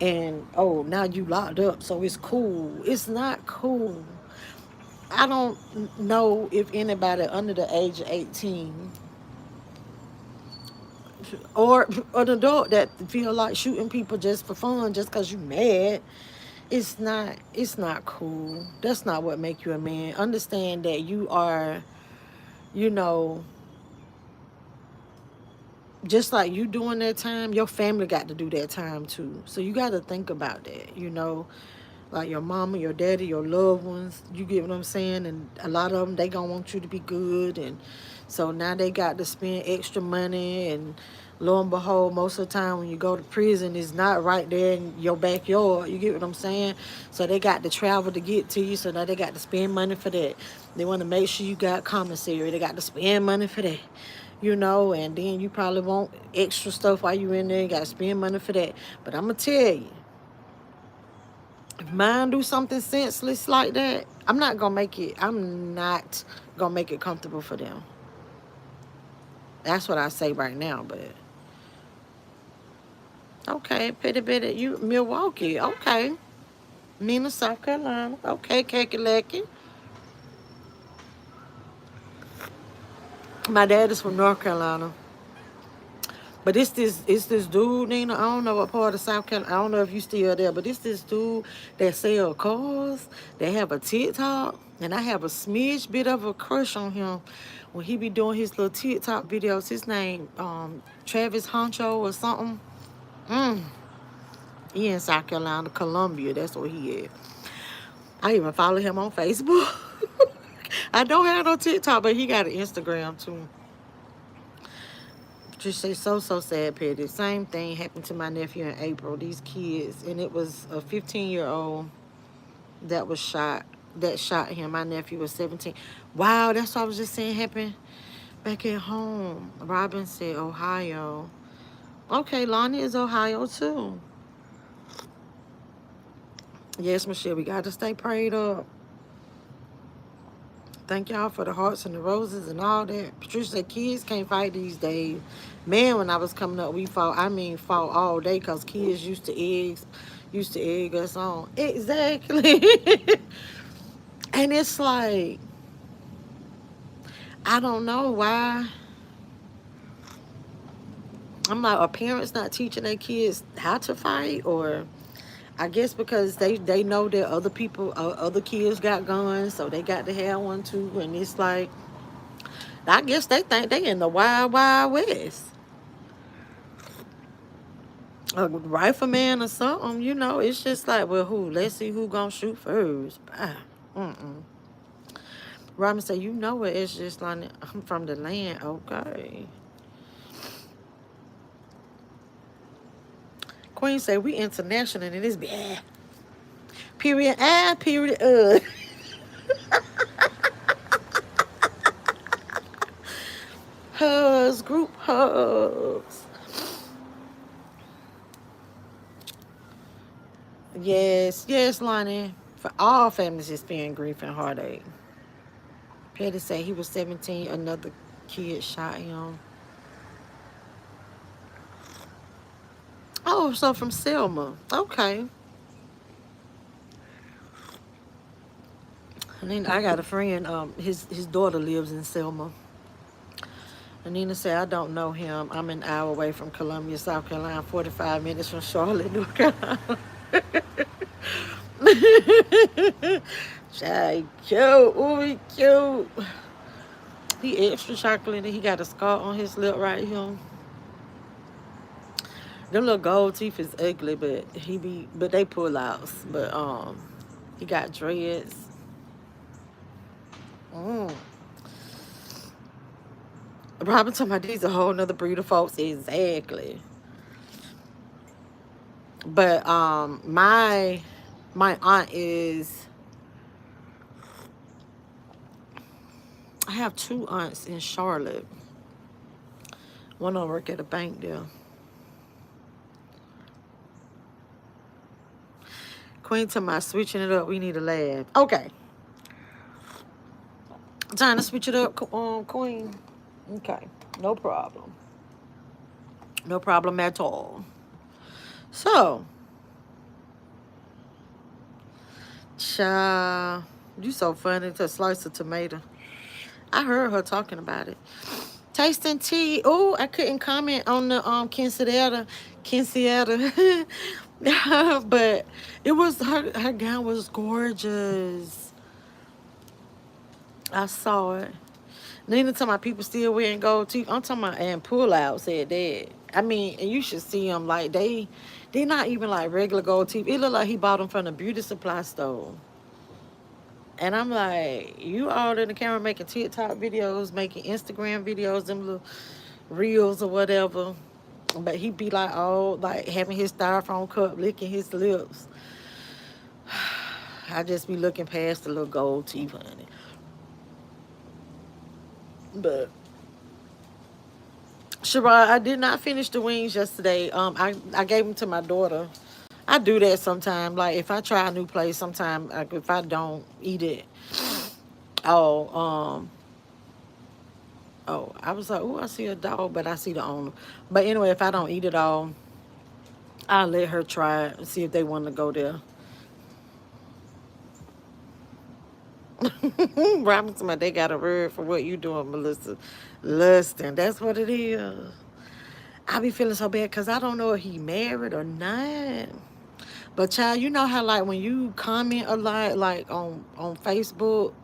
and oh now you locked up so it's cool? It's not cool. I don't know if anybody under the age of 18 or an adult that feel like shooting people just for fun just because you mad. It's not cool. That's not what make you a man. Understand that you are, you know, just like you doing that time, your family got to do that time too. So you got to think about that. Like your mama, your daddy, your loved ones, you get what I'm saying? And a lot of them, they gonna want you to be good, and so now they got to spend extra money, and lo and behold, most of the time when you go to prison, it's not right there in your backyard, you get what I'm saying? So they got to travel to get to you, so now they got to spend money for that. They want to make sure you got commissary, they got to spend money for that. And then you probably want extra stuff while you in there, you got to spend money for that. But I'm gonna tell you, if mine do something senseless like that, I'm not gonna make it comfortable for them. That's what I say right now. But okay, Petty Betty, you Milwaukee, okay. Nina, South Carolina, okay, Kakalaki. My dad is from North Carolina. But it's this dude, Nina. I don't know what part of South Carolina. I don't know if you still there, but it's this dude that sell cars. They have a TikTok, and I have a smidge bit of a crush on him when he be doing his little TikTok videos. His name, Travis Honcho or something. Mm. He in South Carolina, Columbia. That's where he at. I even follow him on Facebook. I don't have no TikTok, but he got an Instagram too. Just say so sad, Petty. Same thing happened to my nephew in April. These kids, and it was a 15-year-old that was shot. That shot him. My nephew was 17. Wow, that's what I was just saying happened back at home. Robin said Ohio. Okay, Lonnie is Ohio too. Yes, Michelle, we got to stay prayed up. Thank y'all for the hearts and the roses and all that. Patricia said kids can't fight these days. Man, when I was coming up, we fought. I mean, fought all day because kids used to eggs. used to egg us on. Exactly. And it's like, I don't know why. I'm like, are parents not teaching their kids how to fight? Or I guess because they know that other people, other kids got guns, so they got to have one too. And it's like, I guess they think they in the wild, wild west. A rifleman or something, it's just like, well, who? Let's see who gonna shoot first. Ah, mm-mm. Robin said, you know it. It's just like, I'm from the land. Okay. Queen said, we international and it's bad. Period. Period. Hugs. Group hugs. Yes. Yes, Lonnie. For all families experiencing grief and heartache. Petty said he was 17. Another kid shot him. Oh, so from Selma. Okay. And then I got a friend, his daughter lives in Selma. And Nina said, I don't know him. I'm an hour away from Columbia, South Carolina, 45 minutes from Charlotte, North Carolina. Child, cute. Ooh, he cute. He extra chocolate and he got a scar on his lip right here. Them little gold teeth is ugly, but they pull outs. But he got dreads. Mm. Robin talking about these a whole nother breed of folks. Exactly. But my aunt is, I have two aunts in Charlotte. One of them work at a bank there. Queen talking about switching it up. We need a lab. Okay. Time to switch it up, Queen. Okay. No problem. No problem at all. So, child, you so funny to slice a tomato. I heard her talking about it. Tasting tea. Oh, I couldn't comment on the quinceañera. But it was her gown was gorgeous. I saw it. Nina talking about people still wearing gold teeth. I'm talking about, and pull out said that. I mean, and you should see them like they not even like regular gold teeth. It look like he bought them from the beauty supply store. And I'm like, you all in the camera making TikTok videos, making Instagram videos, them little reels or whatever. But he be like, oh, like having his styrofoam cup, licking his lips. I just be looking past the little gold teeth, honey. But Sherrod, I did not finish the wings yesterday. I gave them to my daughter. I do that sometimes. Like if I try a new place, sometimes if I don't eat it, oh oh, I was like, oh, I see a dog, but I see the owner. But anyway, if I don't eat it all, I'll let her try it and see if they want to go there. Robinson, they got a word for what you doing, Melissa. Lusting. That's what it is. I be feeling so bad because I don't know if he married or not. But child, you know how like when you comment a lot, like on Facebook,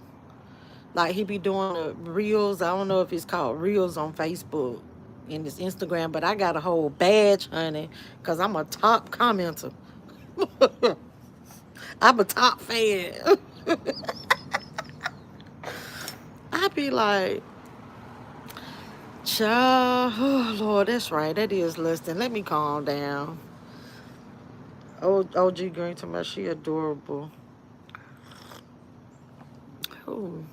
like he be doing the reels. I don't know if it's called reels on Facebook and it's Instagram, but I got a whole badge, honey, because I'm a top commenter. I'm a top fan. I be like, child, oh Lord, that's right. That is listing. Let me calm down. OG Green to me, she adorable. Ooh.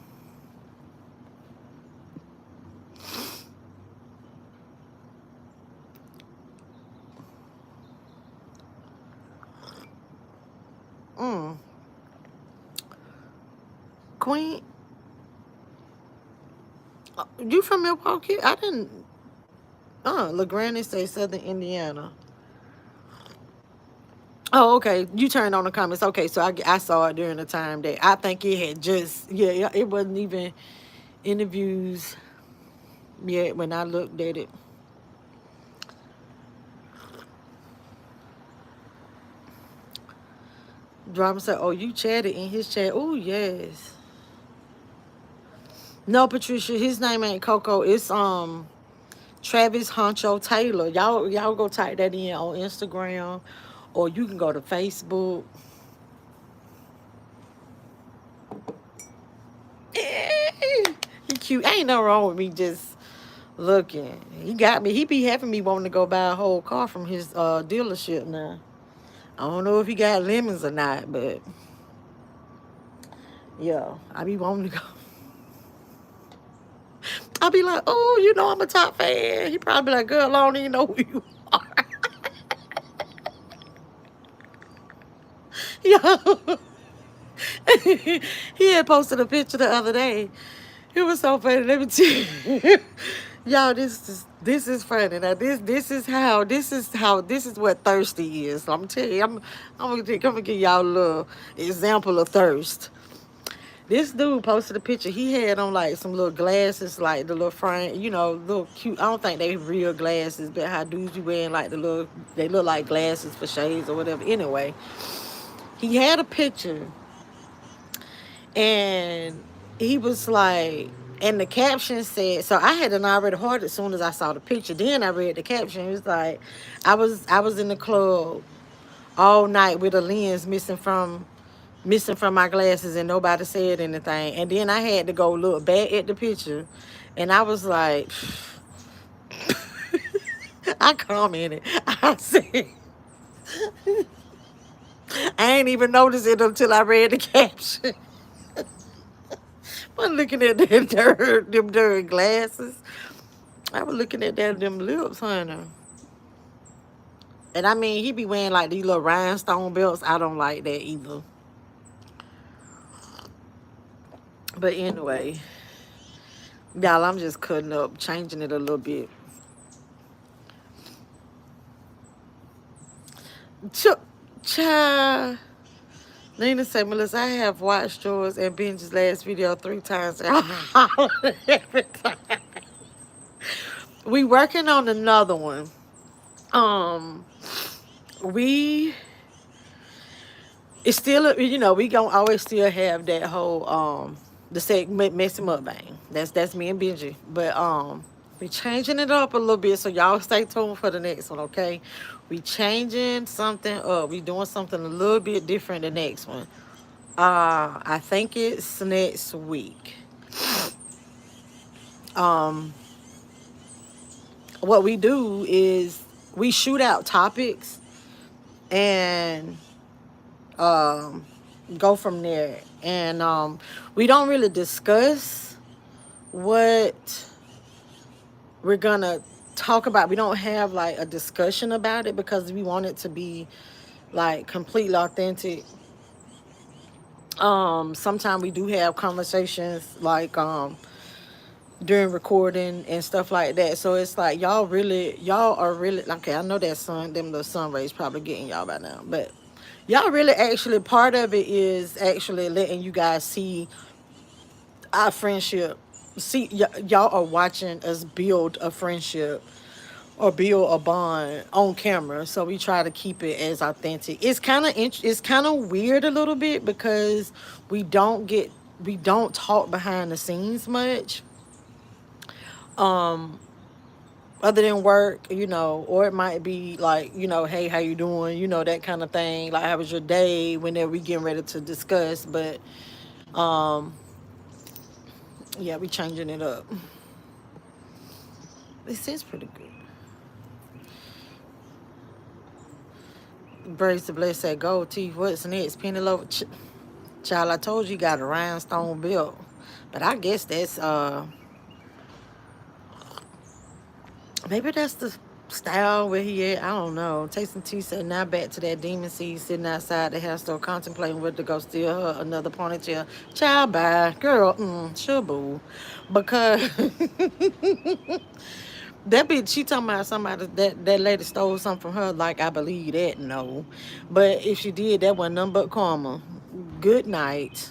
Mm. Queen, you from Milwaukee? I didn't. LaGranny say Southern Indiana. Oh, okay. You turned on the comments. Okay, so I saw it during the time that I think it had just, yeah, it wasn't even interviews yet when I looked at it. Drama said, "Oh, you chatted in his chat." Oh, yes. No, Patricia, his name ain't Coco. It's Travis Honcho Taylor. Y'all go type that in on Instagram, or you can go to Facebook. He cute. Ain't no wrong with me just looking. He got me. He be having me wanting to go buy a whole car from his dealership now. I don't know if he got lemons or not, but yeah, I be wanting to go. I be like, oh, you know I'm a top fan. He probably be like, girl, I don't even know who you are. Yo. He had posted a picture the other day. It was so funny. Let me tell you. Y'all, this is funny. Now this is what thirsty is. So I'm telling you, I'm gonna give y'all a little example of thirst. This dude posted a picture. He had on like some little glasses, like the little frame, little cute. I don't think they real glasses, but how dudes be wearing like they look like glasses for shades or whatever. Anyway, he had a picture, and he was like, and the caption said, so I had an already heard as soon as I saw the picture. Then I read the caption. It was like, I was in the club all night with a lens missing from my glasses, and nobody said anything. And then I had to go look back at the picture, and I was like, I commented. I said, I ain't even noticed it until I read the caption. I'm looking at them dirty glasses. I was looking at them lips, honey. And I mean, he be wearing like these little rhinestone belts. I don't like that either. But anyway, y'all, I'm just cutting up, changing it a little bit. Ch- Cha. Nina said, Melissa, I have watched yours and Benji's last video 3 times. Every time. We working on another one. Um, we it's still, we gonna always still have that whole the segment mess him up bang. That's me and Benji. But we changing it up a little bit, so y'all stay tuned for the next one, okay? We changing something up. We doing something a little bit different the next one. I think it's next week. Um, what we do is we shoot out topics and go from there. And we don't really discuss what we're gonna talk about. We don't have like a discussion about it because we want it to be like completely authentic. Sometimes we do have conversations like during recording and stuff like that. So it's like y'all are really okay. I know that the sun rays probably getting y'all by now, but y'all really actually part of it is actually letting you guys see our friendship. See, y'all are watching us build a friendship or build a bond on camera. So we try to keep it as authentic. It's kind of weird a little bit because we don't talk behind the scenes much. Um, other than work, or it might be like, hey, how you doing? That kind of thing. Like, how was your day? Whenever we getting ready to discuss, but um, yeah, we changing it up. This is pretty good. Brace the bless that gold teeth. What's next? Penny Loaf. Child, I told you, you got a rhinestone belt, but I guess that's maybe that's the style where he at. I don't know. Tasting Tea said, now back to that demon seed sitting outside the hair store contemplating whether to go steal her another ponytail. Child, bye. Girl, sure, boo. Because That bitch, she talking about somebody that lady stole something from her. Like, I believe that. No, but if she did, that wasn't nothing but karma. Good night.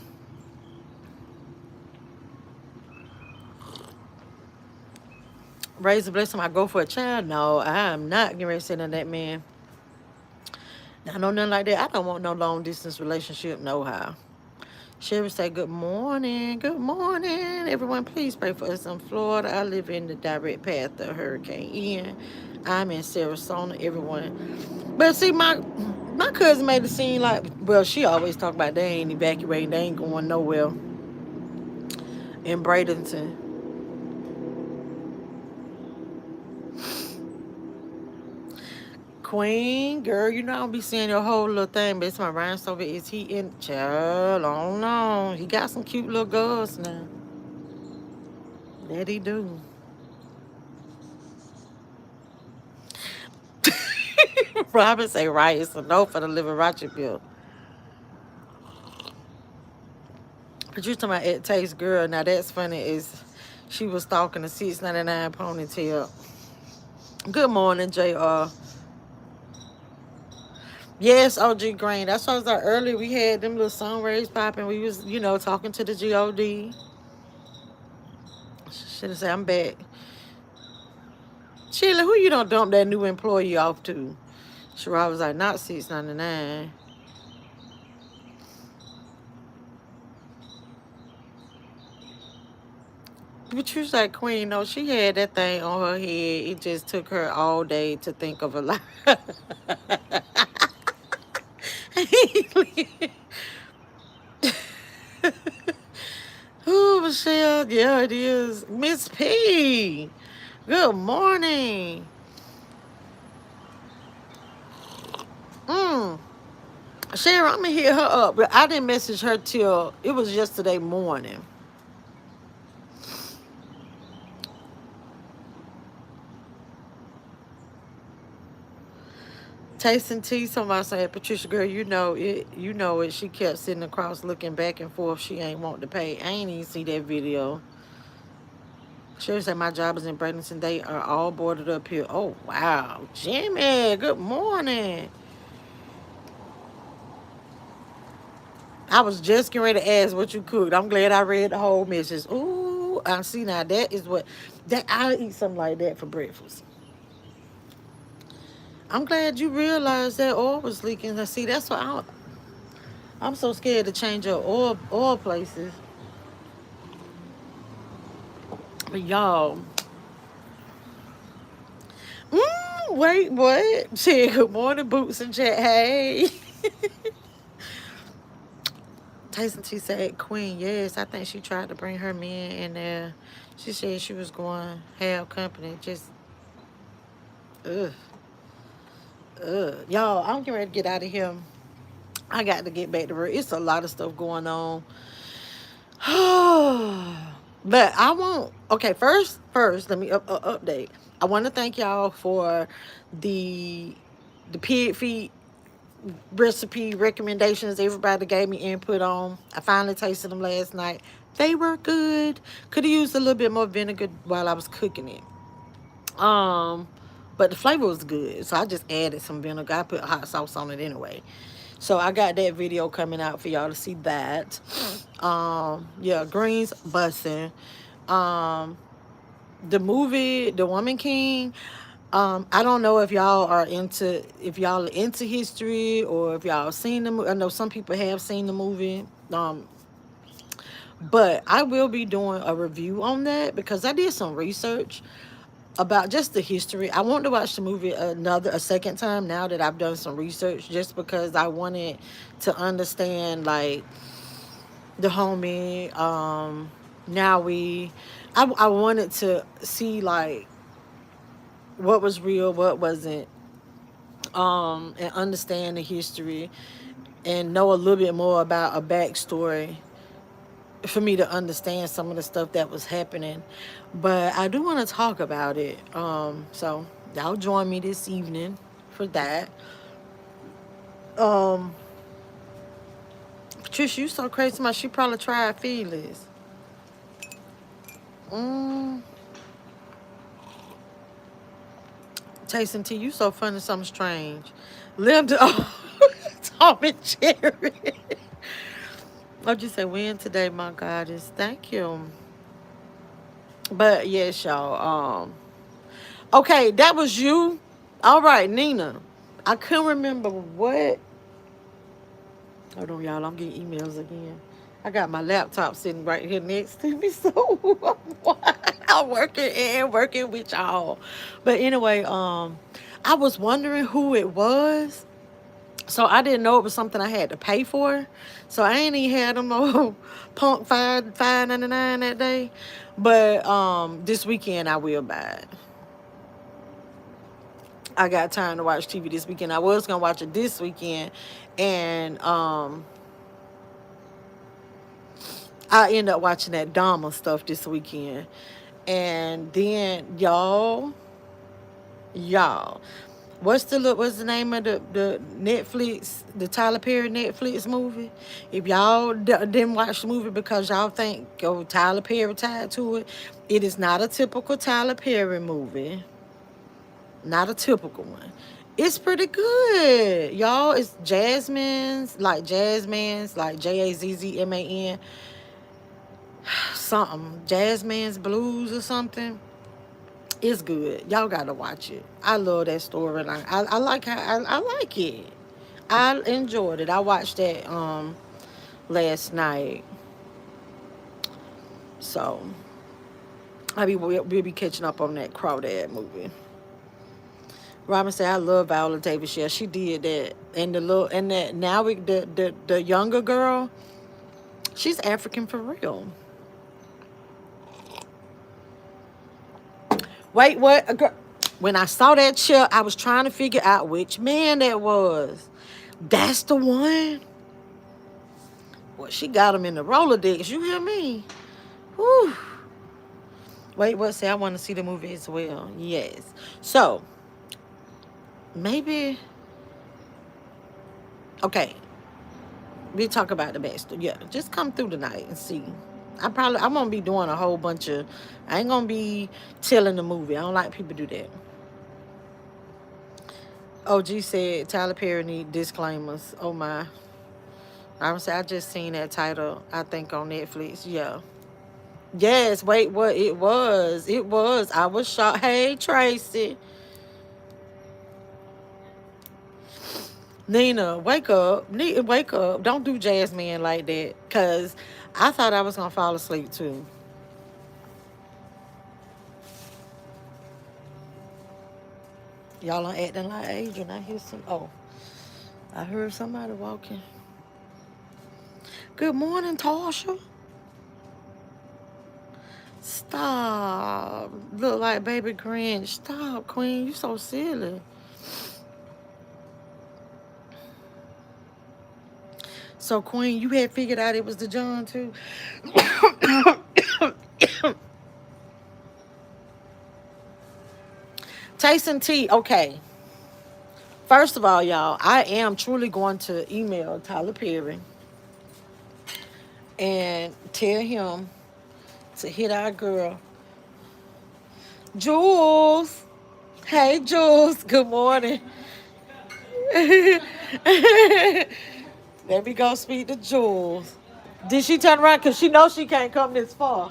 Raise a blessing. I go for a child. No, I am not getting ready to sit on that man. I know nothing like that. I don't want no long distance relationship. No how. Sherry say, good morning. Good morning. Everyone, please pray for us in Florida. I live in the direct path of Hurricane Ian. I'm in Sarasota. Everyone. But see, my cousin made it seem like, well, she always talk about they ain't evacuating. They ain't going nowhere in Bradenton. Queen, girl, you know I don't be seeing your whole little thing, but it's my rhinestone. Is he in? Child, I don't know. He got some cute little girls now. That he do. Robin say right. It's a no for the Liberace bill. But you talking about it tastes girl. Now that's funny. Is she was stalking the 699 ponytail. Good morning, JR. Yes, OG Green. That's why I was like earlier. We had them little sunrays popping. We was, talking to the God. Should have said I'm back. Sheila, who you don't dump that new employee off to? Sherrod was like, not 699. But you was like, Queen, no, she had that thing on her head. It just took her all day to think of a lot. Oh, Michelle, yeah, it is. Miss P, good morning. Mm. Sharon, I'm gonna hit her up, but I didn't message her till it was yesterday morning. Tasting tea, somebody said, Patricia, girl, you know it. You know it. She kept sitting across looking back and forth. She ain't want to pay. I ain't even see that video. Sherry said, my job is in Bradenton. They are all boarded up here. Oh, wow. Jimmy, good morning. I was just getting ready to ask what you cooked. I'm glad I read the whole message. Ooh, I see now. That is what, that I'll eat something like that for breakfast. I'm glad you realized that oil was leaking. I see, that's why I'm so scared to change your oil places. But y'all, wait, what? Shit, good morning, Boots and Chat. Hey. Tyson T said, Queen, yes, I think she tried to bring her men in there. She said she was going to have company. Just, ugh, ugh. Y'all, I'm getting ready to get out of here. I got to get back to work. It's a lot of stuff going on. But I won't. Okay, first, let me update. I want to thank y'all for the pig feet recipe recommendations everybody gave me input on. I finally tasted them last night. They were good. Could have used a little bit more vinegar while I was cooking it. But the flavor was good, so I just added some vinegar. I put hot sauce on it anyway. So I got that video coming out for y'all to see that. Yeah, greens busting. Um, the movie, The Woman King. I don't know if y'all are into history or if y'all seen the movie. I know some people have seen the movie. But I will be doing a review on that because I did some research about just the history. I want to watch the movie a second time now that I've done some research, just because I wanted to understand like the homie. Now I wanted to see like what was real, what wasn't, and understand the history and know a little bit more about a backstory for me to understand some of the stuff that was happening. But I do want to talk about it. So y'all join me this evening for that. Um, Patricia, you so crazy. My she probably tried feelings. Mm, Tasting tea, you so funny, something strange. Linda, Tom and Jerry. I'll just say, when today, my goddess. Thank you. But yes, y'all. Okay, that was you. All right, Nina. I couldn't remember what. Hold on, y'all. I'm getting emails again. I got my laptop sitting right here next to me, so I'm working with y'all. But anyway, I was wondering who it was. So I didn't know it was something I had to pay for. So I ain't even had them no punk $5.99 that day. But this weekend I will buy it. I got time to watch TV this weekend. I was gonna watch it this weekend, and I end up watching that Dama stuff this weekend. And then y'all, what's the name of the Netflix, the Tyler Perry Netflix movie? If y'all didn't watch the movie because y'all think Tyler Perry tied to it, it is not a typical Tyler Perry movie. Not a typical one. It's pretty good, y'all. It's Jasmine's, like Jazzman, something. Jasmine's Blues or something. It's good. Y'all gotta watch it. I love that storyline. I like how I like it. I enjoyed it. I watched that last night. So we'll be catching up on that Crawdad movie. Robin said, "I love Viola Davis. Yeah, she did that. And that now the younger girl, she's African for real." Wait, what? When I saw that chair, I was trying to figure out which man that was. That's the one. Well, she got him in the Rolodex. You hear me? Whew. Wait, what? Say I want to see the movie as well. Yes. So maybe. Okay. We talk about the backstory. Yeah, just come through tonight and see. I'm gonna be doing a whole bunch of. I ain't gonna be telling the movie. I don't like people do that. OG said Tyler Perry need disclaimers. Oh my. I just seen that title, I think, on Netflix. Yeah. Yes, wait, what? It was. It was. I was shocked. Hey, Tracy. Nina, wake up. Wake up. Don't do Jasmine like that. Because I thought I was going to fall asleep too. Y'all are acting like Adrian. I hear some. Oh, I heard somebody walking. Good morning, Tasha. Stop. Look like baby Grinch. Stop, Queen. You so silly. So, Queen, you had figured out it was the John, too? Tasting tea. Okay. First of all, y'all, I am truly going to email Tyler Perry and tell him to hit our girl, Jules. Hey, Jules. Good morning. Let me go speak to Jules. Did she turn around? Because she knows she can't come this far.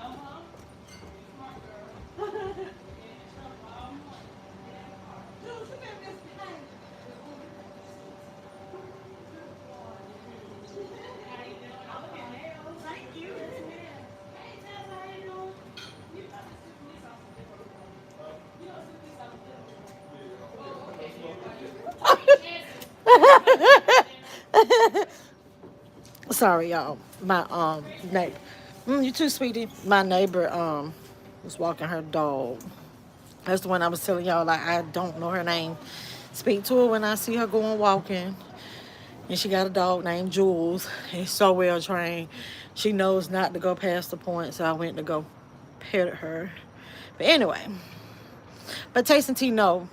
Sorry, y'all. My neighbor. You too, sweetie. My neighbor was walking her dog. That's the one I was telling y'all, like, I don't know her name. Speak to her when I see her going walking. And she got a dog named Jules. He's so well trained. She knows not to go past the point, so I went to go pet her. But anyway. But Taste and Tea, no.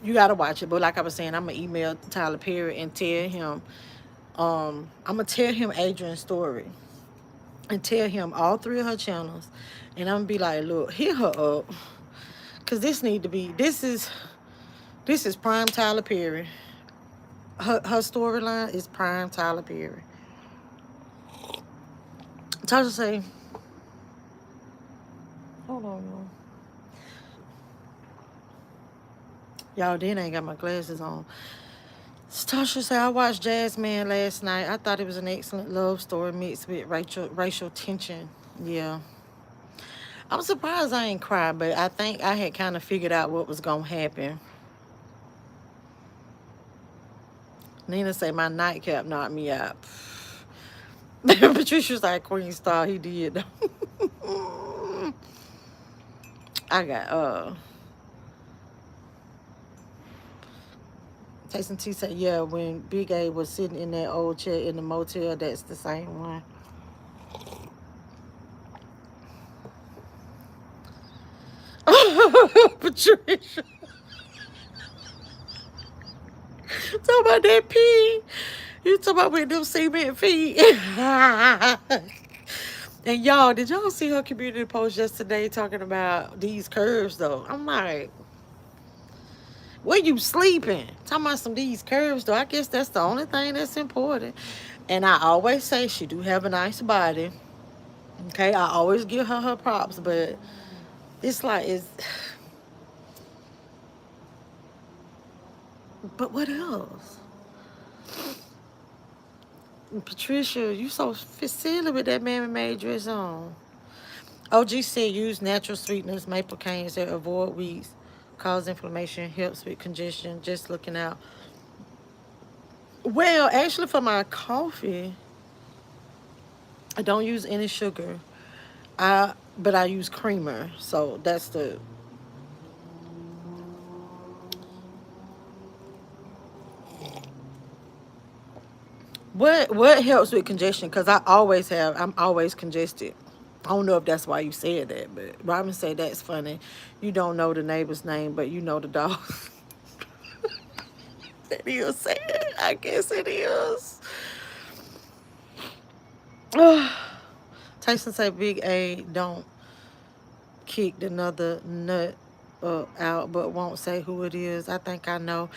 You gotta watch it. But like I was saying, I'm gonna email Tyler Perry and tell him, I'm gonna tell him Adrian's story. And tell him all 3 of her channels. And I'm gonna be like, look, hit her up. Cause this is This is prime Tyler Perry. Her storyline is prime Tyler Perry. Tasha say, hold on, y'all. Y'all, then I ain't got my glasses on. Tasha said, I watched Jasmine last night. I thought it was an excellent love story mixed with racial tension. Yeah. I'm surprised I ain't cried, but I think I had kind of figured out what was going to happen. Nina say, my nightcap knocked me out. Patricia's like, Queen Star, he did. I got, Tyson T said, yeah, when Big A was sitting in that old chair in the motel, that's the same one. Patricia. Talk about that pee. You talk about with them cement feet. And y'all, did y'all see her community post yesterday talking about these curves though? I'm like, where you sleeping? Talking about some these curves though. I guess that's the only thing that's important. And I always say she do have a nice body. Okay, I always give her her props, but it's like it's. But what else? Patricia, you so silly with that mammy-made dress on. OG said use natural sweeteners, maple canes that avoid weeds, cause inflammation, helps with congestion, just looking out. Well, actually for my coffee, I don't use any sugar. But I use creamer. So that's the what helps with congestion, cuz I'm always congested. I don't know if that's why you said that, but Robin said that's funny. You don't know the neighbor's name, but you know the dog. That is sad. I guess it is. Tyson said Big A don't kicked another nut out, but won't say who it is. I think I know.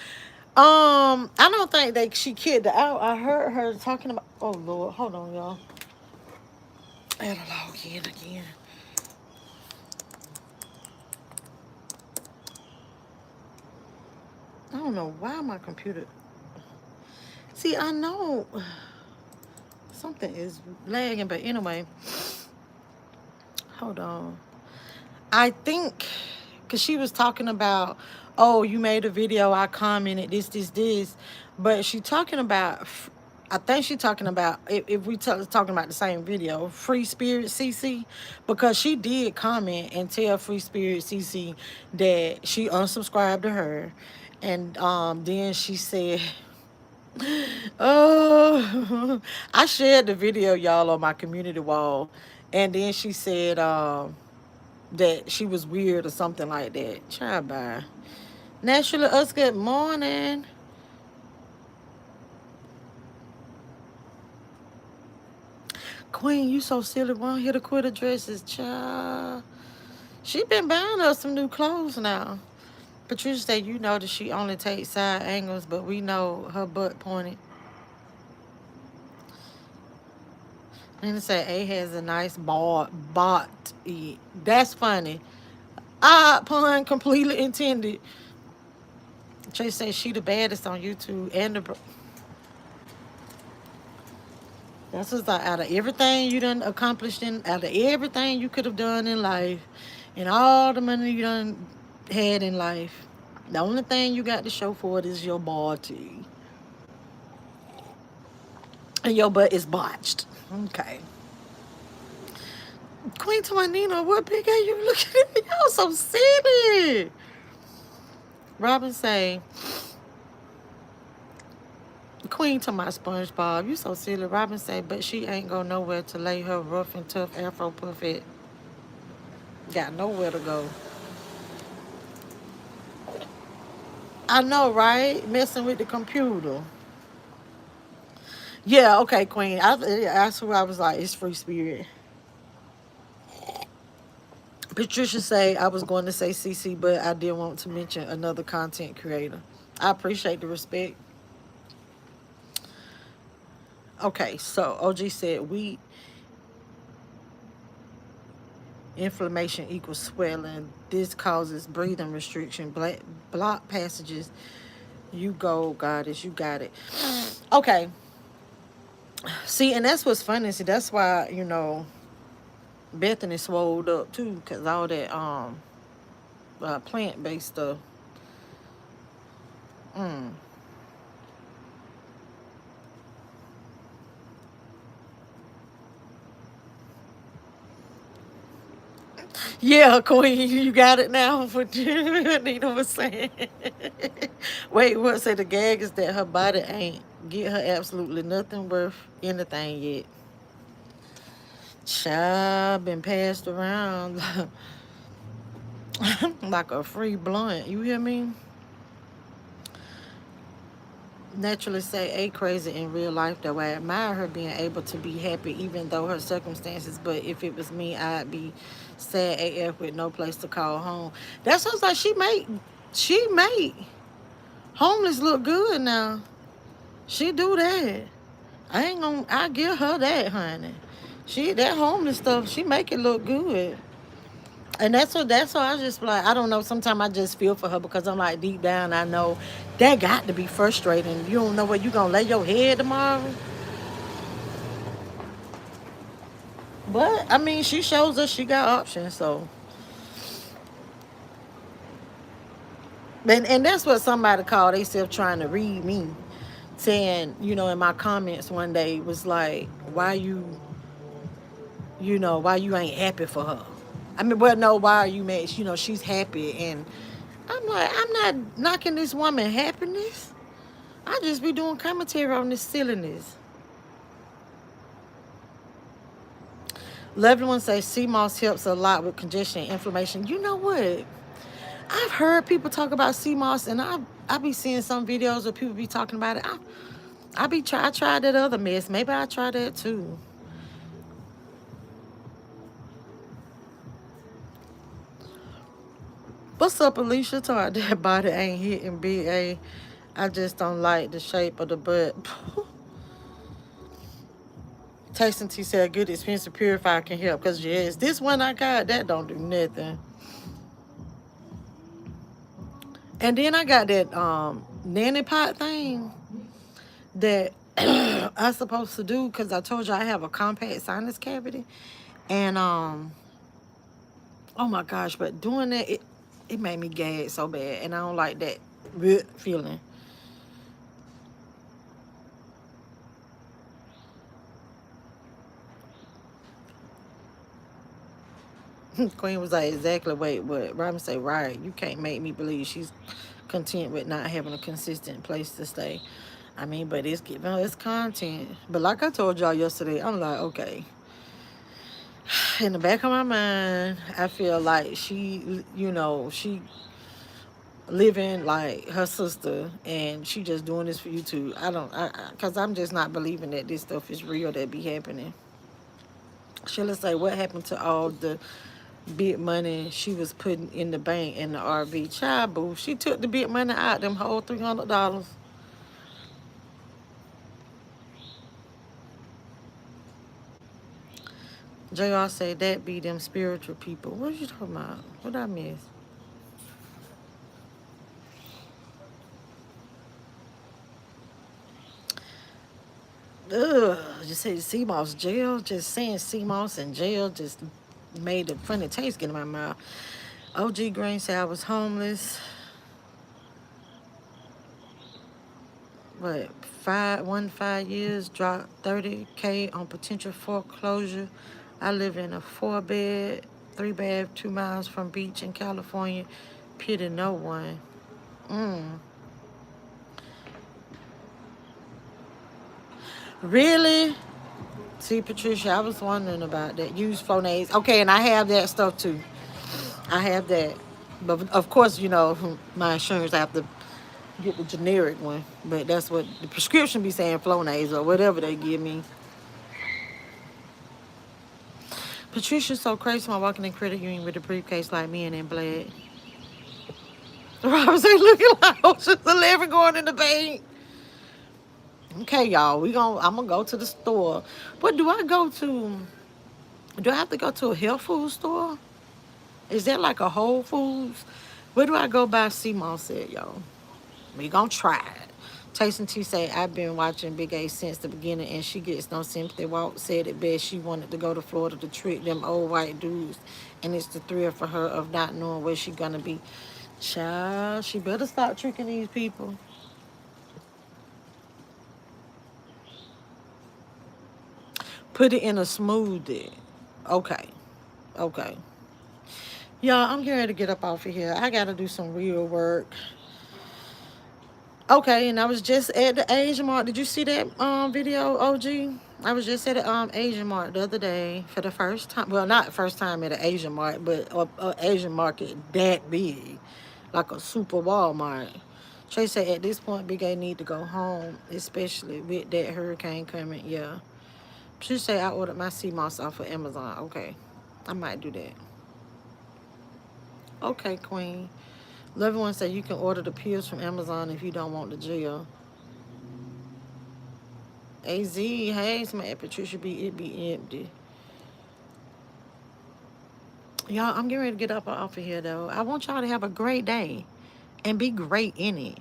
I don't think that she kicked her out. I heard her talking about. Oh Lord, hold on, y'all. I had to log in again. I don't know why my computer. See, I know something is lagging, but anyway, hold on. I think because she was talking about, oh, you made a video, I commented this, but she talking about. I think she talking about if we talking about the same video, Free Spirit CC, because she did comment and tell Free Spirit CC that she unsubscribed to her, and then she said, oh, I shared the video, y'all, on my community wall, and then she said that she was weird or something like that. Try by. Naturally, us, good morning. Queen, you so silly. Won't hit a quitter dresses, child. She been buying us some new clothes now. Patricia said, you know that she only takes side angles, but we know her butt pointed. Nina said, A has a nice bot. That's funny. Pun completely intended. Tracy said she the baddest on YouTube and the. That's just like out of everything you done accomplished out of everything you could have done in life, and all the money you done had in life, the only thing you got to show for it is your body. And your butt is botched. Okay. Queen Tawanina, what big are you looking at me? Y'all so silly. Robin say, Queen to my SpongeBob, you so silly. Robin say, but she ain't go nowhere to lay her rough and tough Afro puff at. Got nowhere to go. I know, right? Messing with the computer. Yeah, okay, Queen. That's who I was like, it's Free Spirit. Patricia say, I was going to say CC, but I didn't want to mention another content creator. I appreciate the respect. Okay, so OG said wheat inflammation equals swelling. This causes breathing restriction, block passages. You go, goddess, you got it. Okay, see, and that's what's funny. See, that's why, Bethany swolled up too, because all that plant-based stuff. Mm. Yeah, Queen, you got it now. What Nina was saying. Wait, what? Say the gag is that her body ain't get her absolutely nothing worth anything yet. Child been passed around like a free blunt. You hear me? Naturally say A crazy in real life though. I admire her being able to be happy even though her circumstances. But if it was me, I'd be sad AF with no place to call home. That sounds like she made homeless look good now. She do that. I give her that, honey. That homeless stuff, she make it look good. And that's what I just like, I don't know, sometimes I just feel for her because I'm like deep down I know that got to be frustrating. You don't know where you gonna lay your head tomorrow. But I mean she shows us she got options, so and that's what somebody called themselves trying to read me. Saying, in my comments one day was like, why you ain't happy for her? I mean, well, no, why are you mad? She's happy. And I'm like, I'm not knocking this woman happiness. I just be doing commentary on this silliness. Loved ones say sea moss helps a lot with congestion and inflammation. You know what? I've heard people talk about sea moss, and I be seeing some videos where people be talking about it. I tried that other mess. Maybe I try that too. What's up, Alicia? Thought that body ain't hitting BA. I just don't like the shape of the butt. Tyson T said, good expensive purifier can help. Because, yes, this one I got, that don't do nothing. And then I got that nanny pot thing that I'm supposed to do because I told you I have a compact sinus cavity. And, oh, my gosh, but doing that, it made me gag so bad. And I don't like that feeling. Queen was like, exactly. Wait, what? Robin say, right. You can't make me believe she's content with not having a consistent place to stay. I mean, but it's giving her its content. But like I told y'all yesterday, I'm like, okay. In the back of my mind, I feel like she living like her sister, and she just doing this for YouTube. Because I'm just not believing that this stuff is real that be happening. She'll say, what happened to all the big money she was putting in the bank in the RV? Child, boo. She took the big money out, them whole $300. JR say that be them spiritual people. What you talking about? What I miss? Ugh, just say CMOS jail. Just saying CMOS and jail just made the funny taste get in my mouth. OG Green said I was homeless. What, 5 years, dropped 30K on potential foreclosure. I live in a 4-bed, 3-bath, 2 miles from beach in California. Pity no one. Really? See, Patricia, I was wondering about that. Use Flonase. Okay, and I have that stuff too. I have that. But of course, my insurance, I have to get the generic one. But that's what the prescription be saying, Flonase or whatever they give me. Patricia's so crazy. I'm walking in credit union with a briefcase like me and in black. Robert say looking like Ocean's 11 going in the bank. Okay, y'all. I'm gonna go to the store. What do I go to? Do I have to go to a health food store? Is that like a Whole Foods? Where do I go buy sea moss at, y'all? We gonna try it. Tyson T say I've been watching Big A since the beginning, and she gets no sympathy. Walt said it best. She wanted to go to Florida to trick them old white dudes, and it's the thrill for her of not knowing where she gonna be. Child, she better stop tricking these people. Put it in a smoothie. Okay, okay. Y'all, I'm getting ready to get up off of here. I gotta do some real work. Okay, and I was just at the Asian Mart. Did you see that video, OG? I was just at the Asian Mart the other day for the first time. Well, not first time at an Asian Mart, but a Asian market that big, like a super Walmart. Trey said at this point, Big A need to go home, especially with that hurricane coming. Yeah. She said I ordered my sea moss off of Amazon. Okay, I might do that. Okay, Queen. Loving one said you can order the pills from Amazon if you don't want the gel. AZ, hey, my Patricia be empty. Y'all, I'm getting ready to get up off of here though. I want y'all to have a great day and be great in it.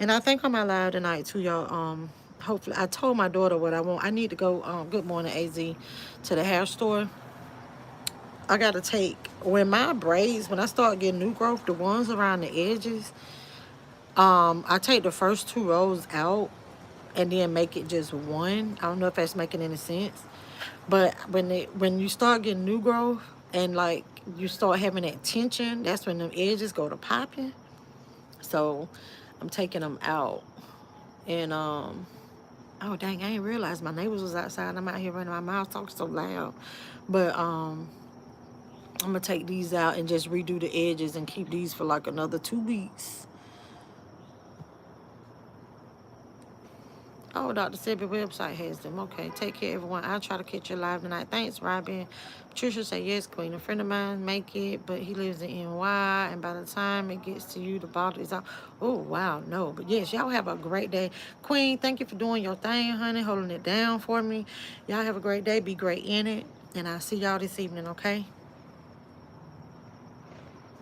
And I think on my live tonight too, y'all. Hopefully I told my daughter what I want. I need to go good morning, AZ, to the hair store. I gotta take when my braids, when I start getting new growth, the ones around the edges, I take the first two rows out and then make it just one. I don't know if that's making any sense. But when you start getting new growth and like you start having that tension, that's when them edges go to popping. So I'm taking them out. And oh dang, I ain't realized my neighbors was outside. I'm out here running my mouth talking so loud. But I'm gonna take these out and just redo the edges and keep these for like another 2 weeks. Oh, Dr. Sebi website has them. Okay, take care, everyone. I'll try to catch you live tonight. Thanks, Robin. Patricia say yes, Queen. A friend of mine make it, but he lives in NY, and by the time it gets to you, the bottle is out. Oh, wow, no. But yes, y'all have a great day. Queen, thank you for doing your thing, honey, holding it down for me. Y'all have a great day. Be great in it, and I'll see y'all this evening, okay?